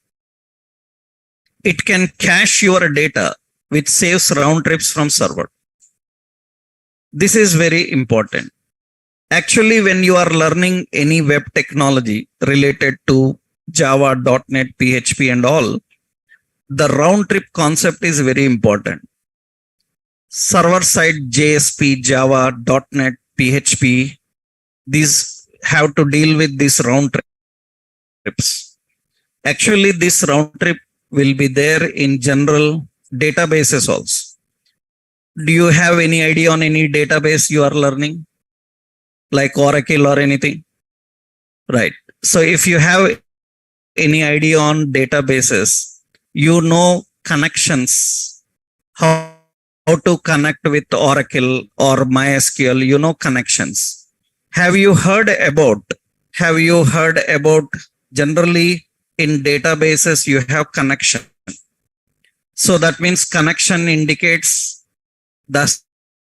It can cache your data which saves round trips from server. This is very important. Actually, when you are learning any web technology related to Java, .NET, PHP and all, the round trip concept is very important. Server side JSP, Java, .NET, PHP, these have to deal with these round trips. Actually, this round trip will be there in general databases also. Do you have any idea on any database you are learning? Like Oracle or anything? Right. So if you have any idea on databases, you know connections, how to connect with Oracle or MySQL, you know connections. Have you heard about generally in databases you have connection? So that means connection indicates the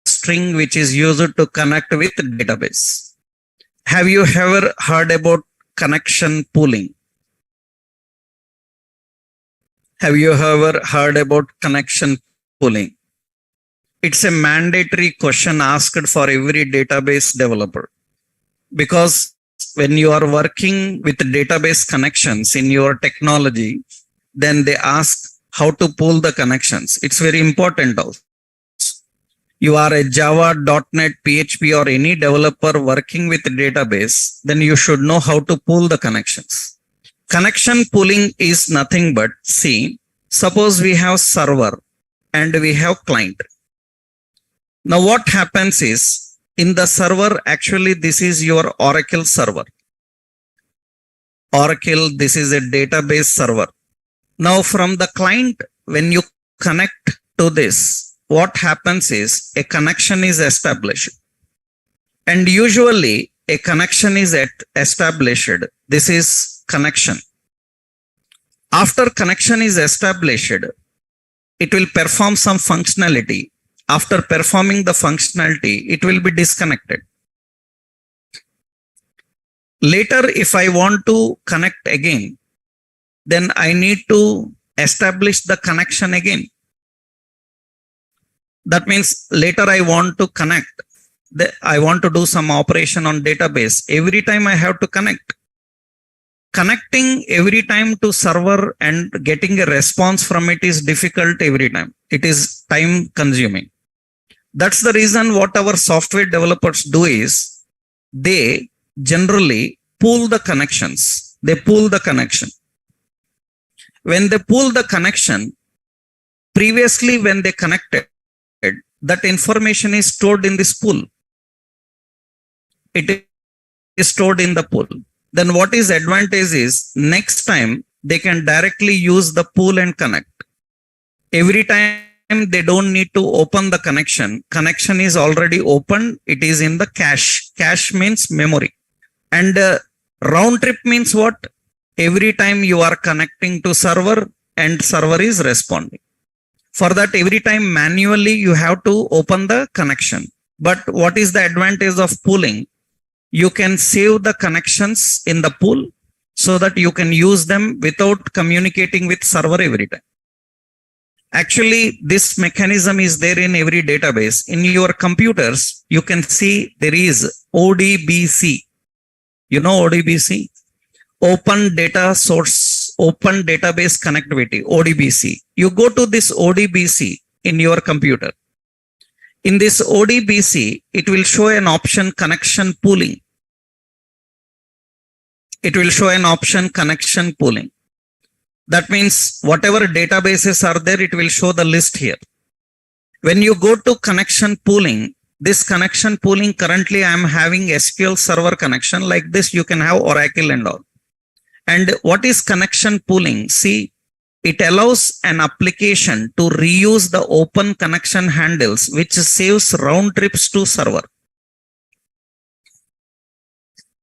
string which is used to connect with database. Have you ever heard about connection pooling? Have you ever heard about connection pooling? It's a mandatory question asked for every database developer, because when you are working with database connections in your technology, then they ask how to pool the connections. It's very important also. You are a Java, .NET, PHP or any developer working with database, then you should know how to pool the connections. Connection pooling is nothing but, see, suppose we have server and we have client. Now what happens is, in the server, actually this is your Oracle server. Oracle, this is a database server. Now from the client, when you connect to this, what happens is a connection is established. And usually a connection is established. This is connection. After connection is established, it will perform some functionality. After performing the functionality, it will be disconnected. Later, if I want to connect again, then I need to establish the connection again. That means later I want to connect. I want to do some operation on database. Every time I have to connect. Connecting every time to server and getting a response from it is difficult every time. It is time consuming. That's the reason what our software developers do is they generally pool the connections. They pool the connection. When they pool the connection, previously when they connected, that information is stored in this pool. It is stored in the pool. Then what is advantage is next time they can directly use the pool and connect. Every time they don't need to open the connection. Connection is already open. It is in the cache. Cache means memory. And round trip means what? Every time you are connecting to server and server is responding. For that, every time manually you have to open the connection. But what is the advantage of pooling? You can save the connections in the pool so that you can use them without communicating with server every time. Actually, this mechanism is there in every database. In your computers, you can see there is ODBC. You know ODBC? Open Data Source, Open Database Connectivity, ODBC. You go to this ODBC in your computer. In this ODBC, it will show an option connection pooling. It will show an option connection pooling. That means whatever databases are there, it will show the list here. When you go to connection pooling, this connection pooling, currently I am having SQL Server connection. Like this, you can have Oracle and all. And what is connection pooling? See, it allows an application to reuse the open connection handles, which saves round trips to server.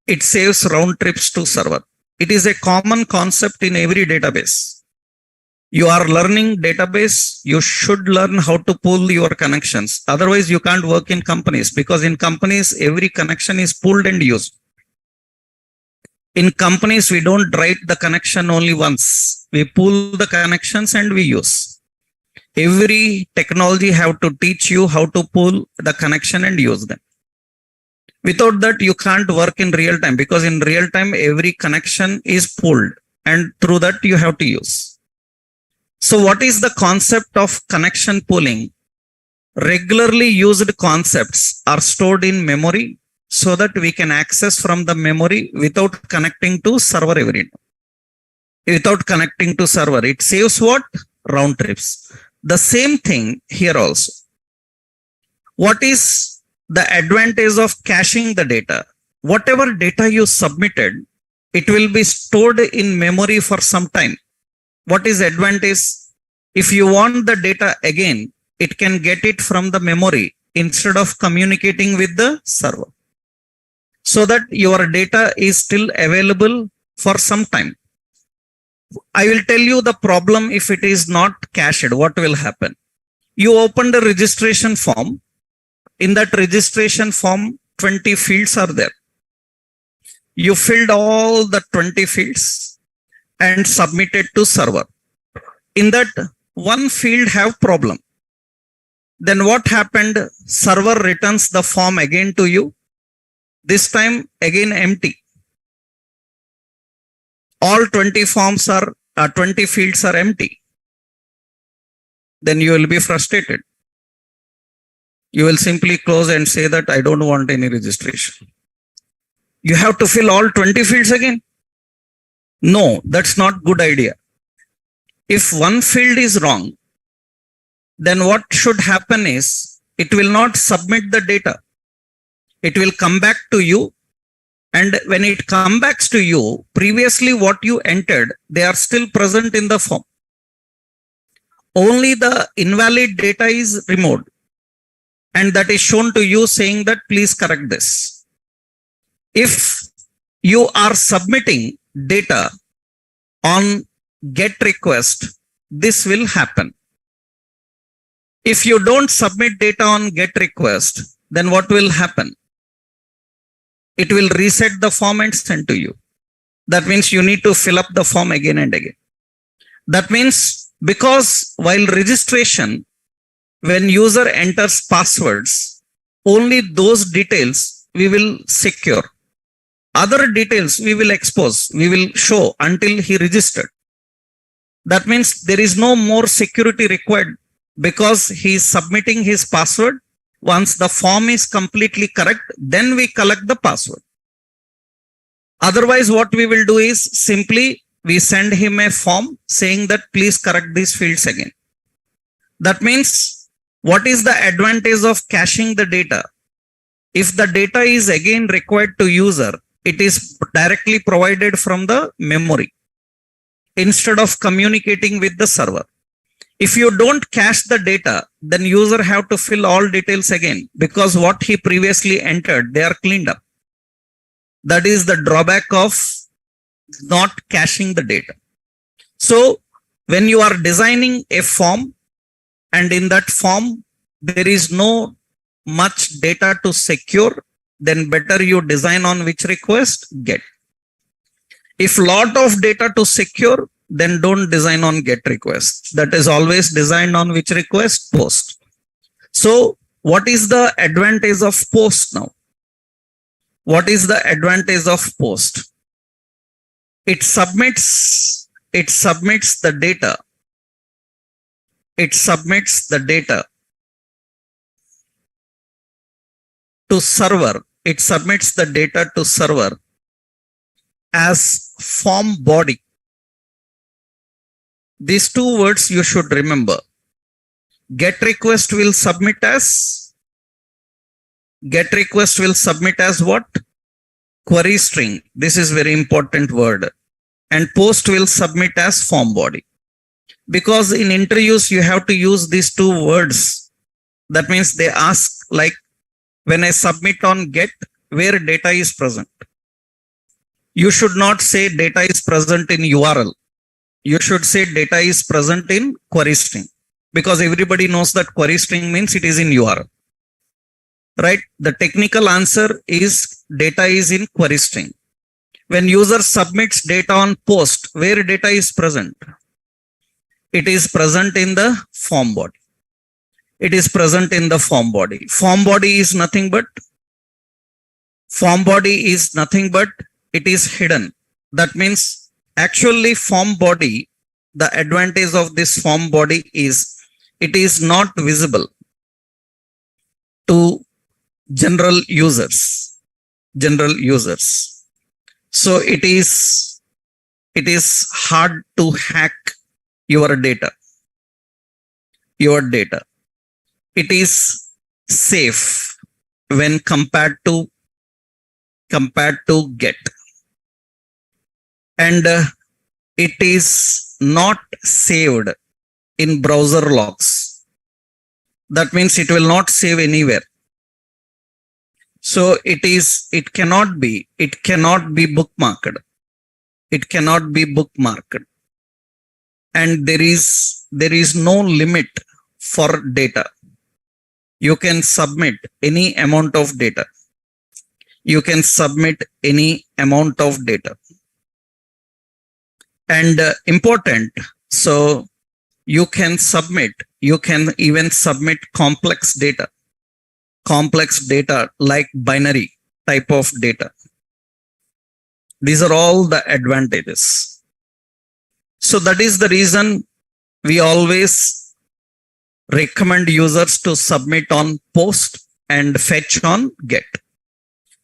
It saves round trips to server. It is a common concept in every database. You are learning database, you should learn how to pool your connections. Otherwise, you can't work in companies, because in companies, every connection is pooled and used. In companies, we don't write the connection only once. We pool the connections and we use. Every technology have to teach you how to pool the connection and use them. Without that, you can't work in real time, because in real time, every connection is pooled and through that you have to use. So what is the concept of connection pooling? Regularly used concepts are stored in memory so that we can access from the memory without connecting to server every time. Without connecting to server, it saves what? Round trips. The same thing here also. What is the advantage of caching the data? Whatever data you submitted, it will be stored in memory for some time. What is advantage? If you want the data again, it can get it from the memory instead of communicating with the server, so that your data is still available for some time. I will tell you the problem. If it is not cached, what will happen? You opened a registration form. In that registration form, 20 fields are there. You filled all the 20 fields and submitted to server. In that, one field have problem. Then what happened? Server returns the form again to you. This time again empty. All 20 forms are 20 fields are empty. Then you will be frustrated. You will simply close and say that I don't want any registration. You have to fill all 20 fields again. No, that's not good idea. If one field is wrong, then what should happen is it will not submit the data. It will come back to you. And when it comes back to you, previously what you entered, they are still present in the form. Only the invalid data is removed. And that is shown to you saying that please correct this. If you are submitting data on GET request, this will happen. If you don't submit data on GET request, then what will happen? It will reset the form and send to you. That means you need to fill up the form again and again. That means because while registration, when user enters passwords, only those details we will secure. Other details we will expose, we will show until he registered. That means there is no more security required, because he is submitting his password. Once the form is completely correct, then we collect the password. Otherwise, what we will do is simply we send him a form saying that please correct these fields again. That means, what is the advantage of caching the data? If the data is again required to user, it is directly provided from the memory instead of communicating with the server. If you don't cache the data, then user have to fill all details again because what he previously entered, they are cleaned up. That is the drawback of not caching the data. So when you are designing a form and in that form, there is no much data to secure, then better you design on which request get. If lot of data to secure, then don't design on get request. That is always designed on which request? Post. So what is the advantage of post now? What is the advantage of post? It submits the data. It submits the data to server. It submits the data to server as form body. These two words you should remember. Get request will submit as what? Query string. This is very important word. And post will submit as form body. Because in interviews you have to use these two words. That means they ask like when I submit on get, where data is present. You should not say data is present in URL. You should say data is present in query string, because everybody knows that query string means it is in URL. Right? The technical answer is data is in query string. When user submits data on post, where data is present? It is present in the form body. It is present in the form body. Form body is nothing but it is hidden. That means actually form body, the advantage of this form body is it is not visible to general users. So it is hard to hack your data. It is safe when compared to get. And it is not saved in browser logs. That means it will not save anywhere. So it cannot be bookmarked. It cannot be bookmarked. And there is no limit for data. You can submit any amount of data. And important, so you can even submit complex data like binary type of data. These are all the advantages. So that is the reason we always recommend users to submit on post and fetch on get.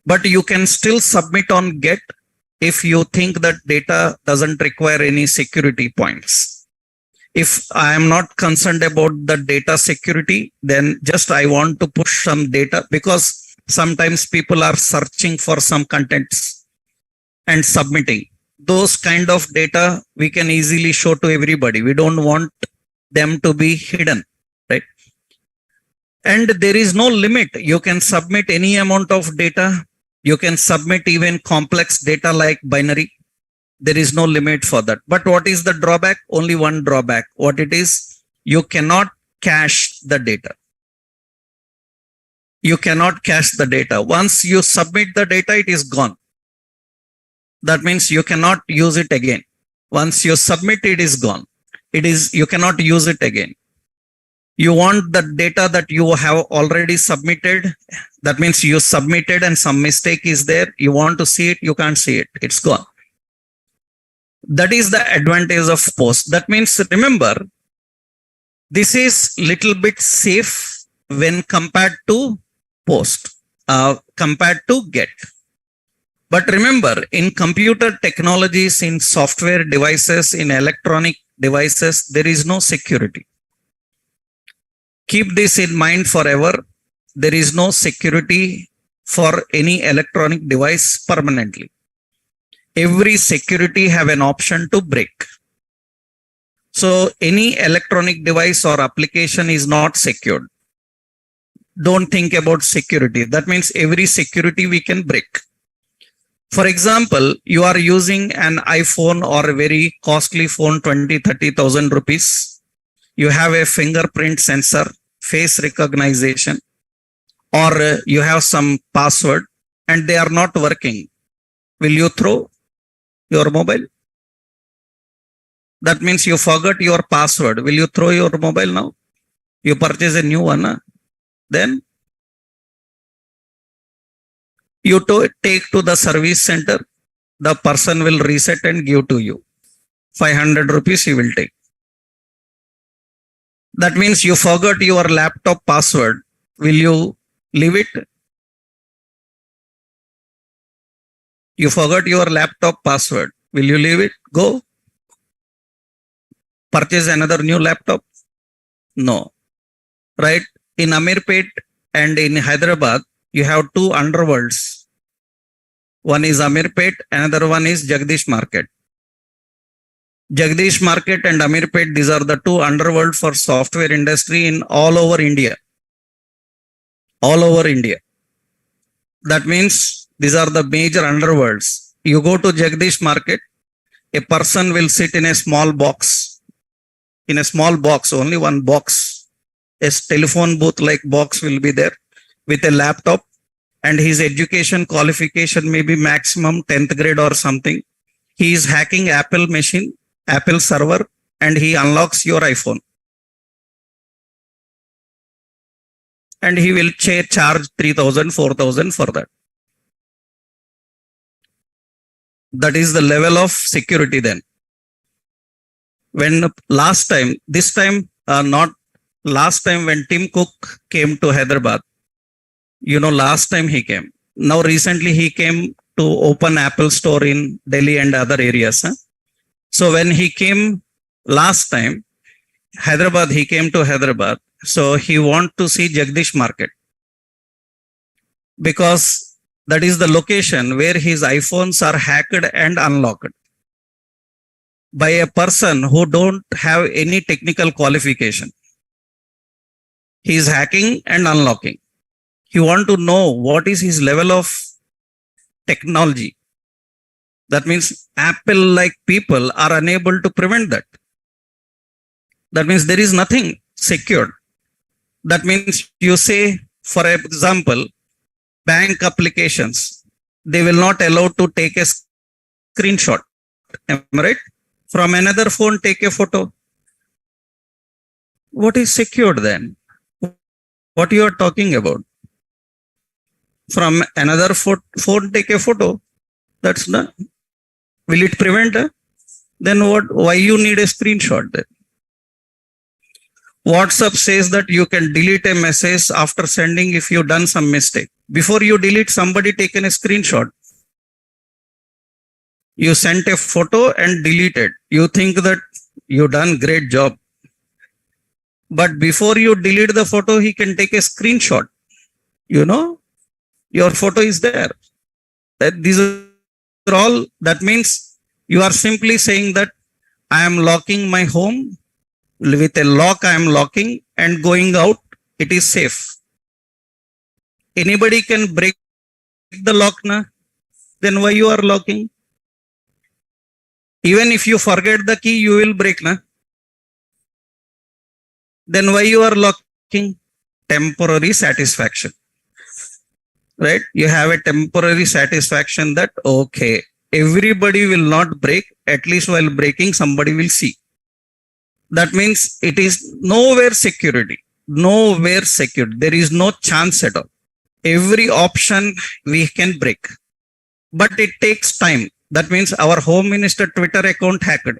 But you can still submit on get if you think that data doesn't require any security points. If I am not concerned about the data security, then just I want to push some data, because sometimes people are searching for some contents and submitting. Those kind of data we can easily show to everybody. We don't want them to be hidden, right? And there is no limit. You can submit any amount of data. You can submit even complex data like binary. There is no limit for that. But what is the drawback? Only one drawback. What it is? You cannot cache the data. You cannot cache the data. Once you submit the data, it is gone. That means you cannot use it again. Once you submit, it is gone. You cannot use it again. You want the data that you have already submitted. That means you submitted and some mistake is there. You want to see it, you can't see it. It's gone. That is the advantage of post. That means, remember, this is little bit safe when compared to post, compared to get. But remember, in computer technologies, in software devices, in electronic devices, there is no security. Keep this in mind forever. There is no security for any electronic device permanently. Every security have an option to break. So any electronic device or application is not secured. Don't think about security. That means every security we can break. For example, you are using an iPhone or a very costly phone, 20,000-30,000 rupees. You have a fingerprint sensor, face recognition, or you have some password and they are not working. Will you throw your mobile? That means you forgot your password. Will you throw your mobile now? You purchase a new one. Then you take to the service center. The person will reset and give to you. 500 rupees he will take. That means you forgot your laptop password. Will you leave it? You forgot your laptop password. Will you leave it? Go. Purchase another new laptop? No. Right? In Amirpet and in Hyderabad, you have two underworlds. One is Amirpet, another one is Jagdish Market. Jagdish Market and Amirpet, these are the two underworld for software industry in all over India. All over India. That means these are the major underworlds. You go to Jagdish Market, a person will sit in a small box. In a small box, only one box. A telephone booth like box will be there with a laptop, and his education qualification may be maximum 10th grade or something. He is hacking Apple machine, Apple server, and he unlocks your iPhone. And he will charge 3,000, 4,000 for that. That is the level of security then. When last time, this time, not last time when Tim Cook came to Hyderabad, last time he came. Now recently he came to open Apple store in Delhi and other areas. So when he came last time, Hyderabad, he came to Hyderabad. So he want to see Jagdish Market, because that is the location where his iPhones are hacked and unlocked by a person who don't have any technical qualification. He is hacking and unlocking. He want to know what is his level of technology. That means Apple-like people are unable to prevent that. That means there is nothing secured. That means you say, for example, bank applications, they will not allow to take a screenshot. Am I right? From another phone, take a photo. What is secured then? What you are talking about? From another phone, take a photo. That's not. Will it prevent? Then what? Why you need a screenshot then? WhatsApp says that you can delete a message after sending if you done some mistake. Before you delete, somebody taken a screenshot. You sent a photo and deleted. You think that you done great job. But before you delete the photo, he can take a screenshot. Your photo is there. These are all, that means you are simply saying that I am locking my home. With a lock, I am locking and going out. It is safe. Anybody can break the lock, na? Then why you are locking? Even if you forget the key, you will break, na? Then why you are locking? Temporary satisfaction. Right? You have a temporary satisfaction that, okay, everybody will not break. At least while breaking, somebody will see. That means it is nowhere security. Nowhere secure. There is no chance at all. Every option we can break. But it takes time. That means our Home Minister Twitter account hacked.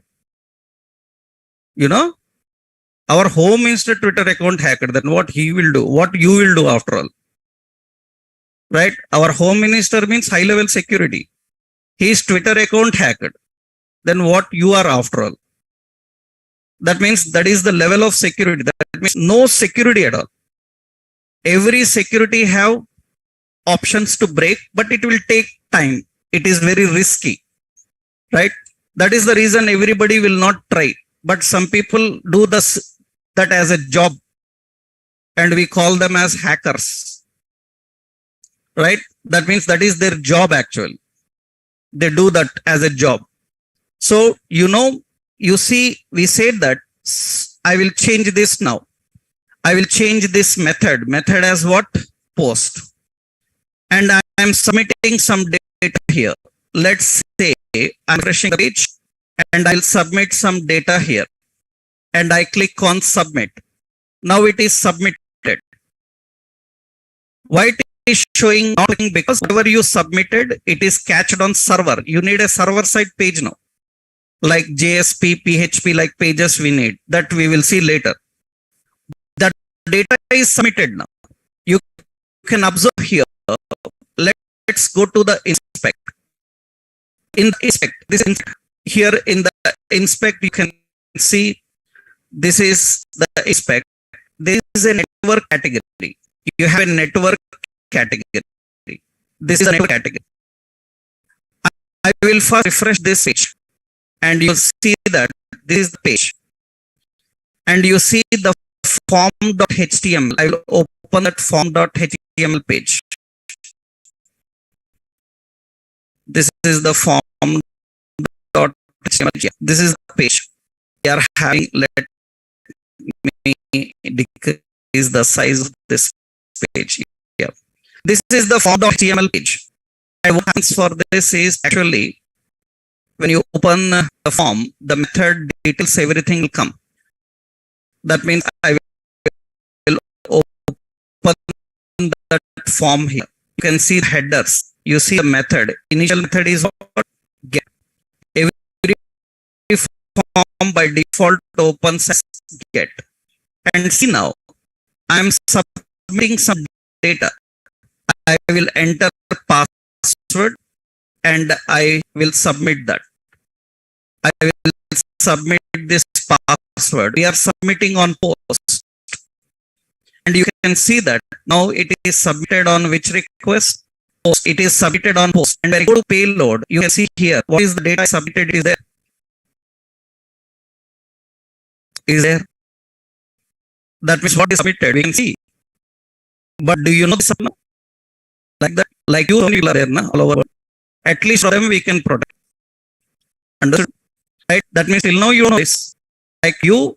Our Home Minister Twitter account hacked. Then what he will do? What you will do after all? Right? Our Home Minister means high level security. His Twitter account hacked. Then what you are after all? That means that is the level of security. That means no security at all. Every security have options to break, but it will take time. It is very risky. Right? That is the reason everybody will not try. but some people do that as a job, and we call them as hackers, right? That means that is their job actually. They do that as a job. So, you see, we said that I will change this now. I will change this method as what? Post. And I am submitting some data here. Let's say I'm refreshing the page and I'll submit some data here. And I click on submit. Now it is submitted. Why it is showing not clicking? Because whatever you submitted, it is cached on server. You need a server side page now. Like JSP, PHP, like pages we need. That we will see later. That data is submitted now. You can observe here. Let's go to the inspect. In the inspect, here in the inspect, you can see this is the inspect. This is a network category. You have a network category. This is a network category. I will first refresh this page, and you'll see that this is the page. And you see the form.html. I will open that form.html page. This is the form.html. This is the page. We are having, let me decrease the size of this page. Yeah. This is the form.html page. And what happens for this is actually when you open the form, the method details, everything will come. That means I will open that form here. You can see the headers. You see the method. Initial method is what? Get. Every form by default opens as get. And see now, I am submitting some data. I will enter password and I will submit that. I will submit this password. We are submitting on post. And you can see that now it is submitted on which request? Post. It is submitted on post. And when I go to payload, you can see here what is the data submitted is there. Is there? That means what is submitted, we can see. But do you know this? Like that, like you only are there, na, all over. At least for them we can protect. Understood? Right? That means till now you know this. Like you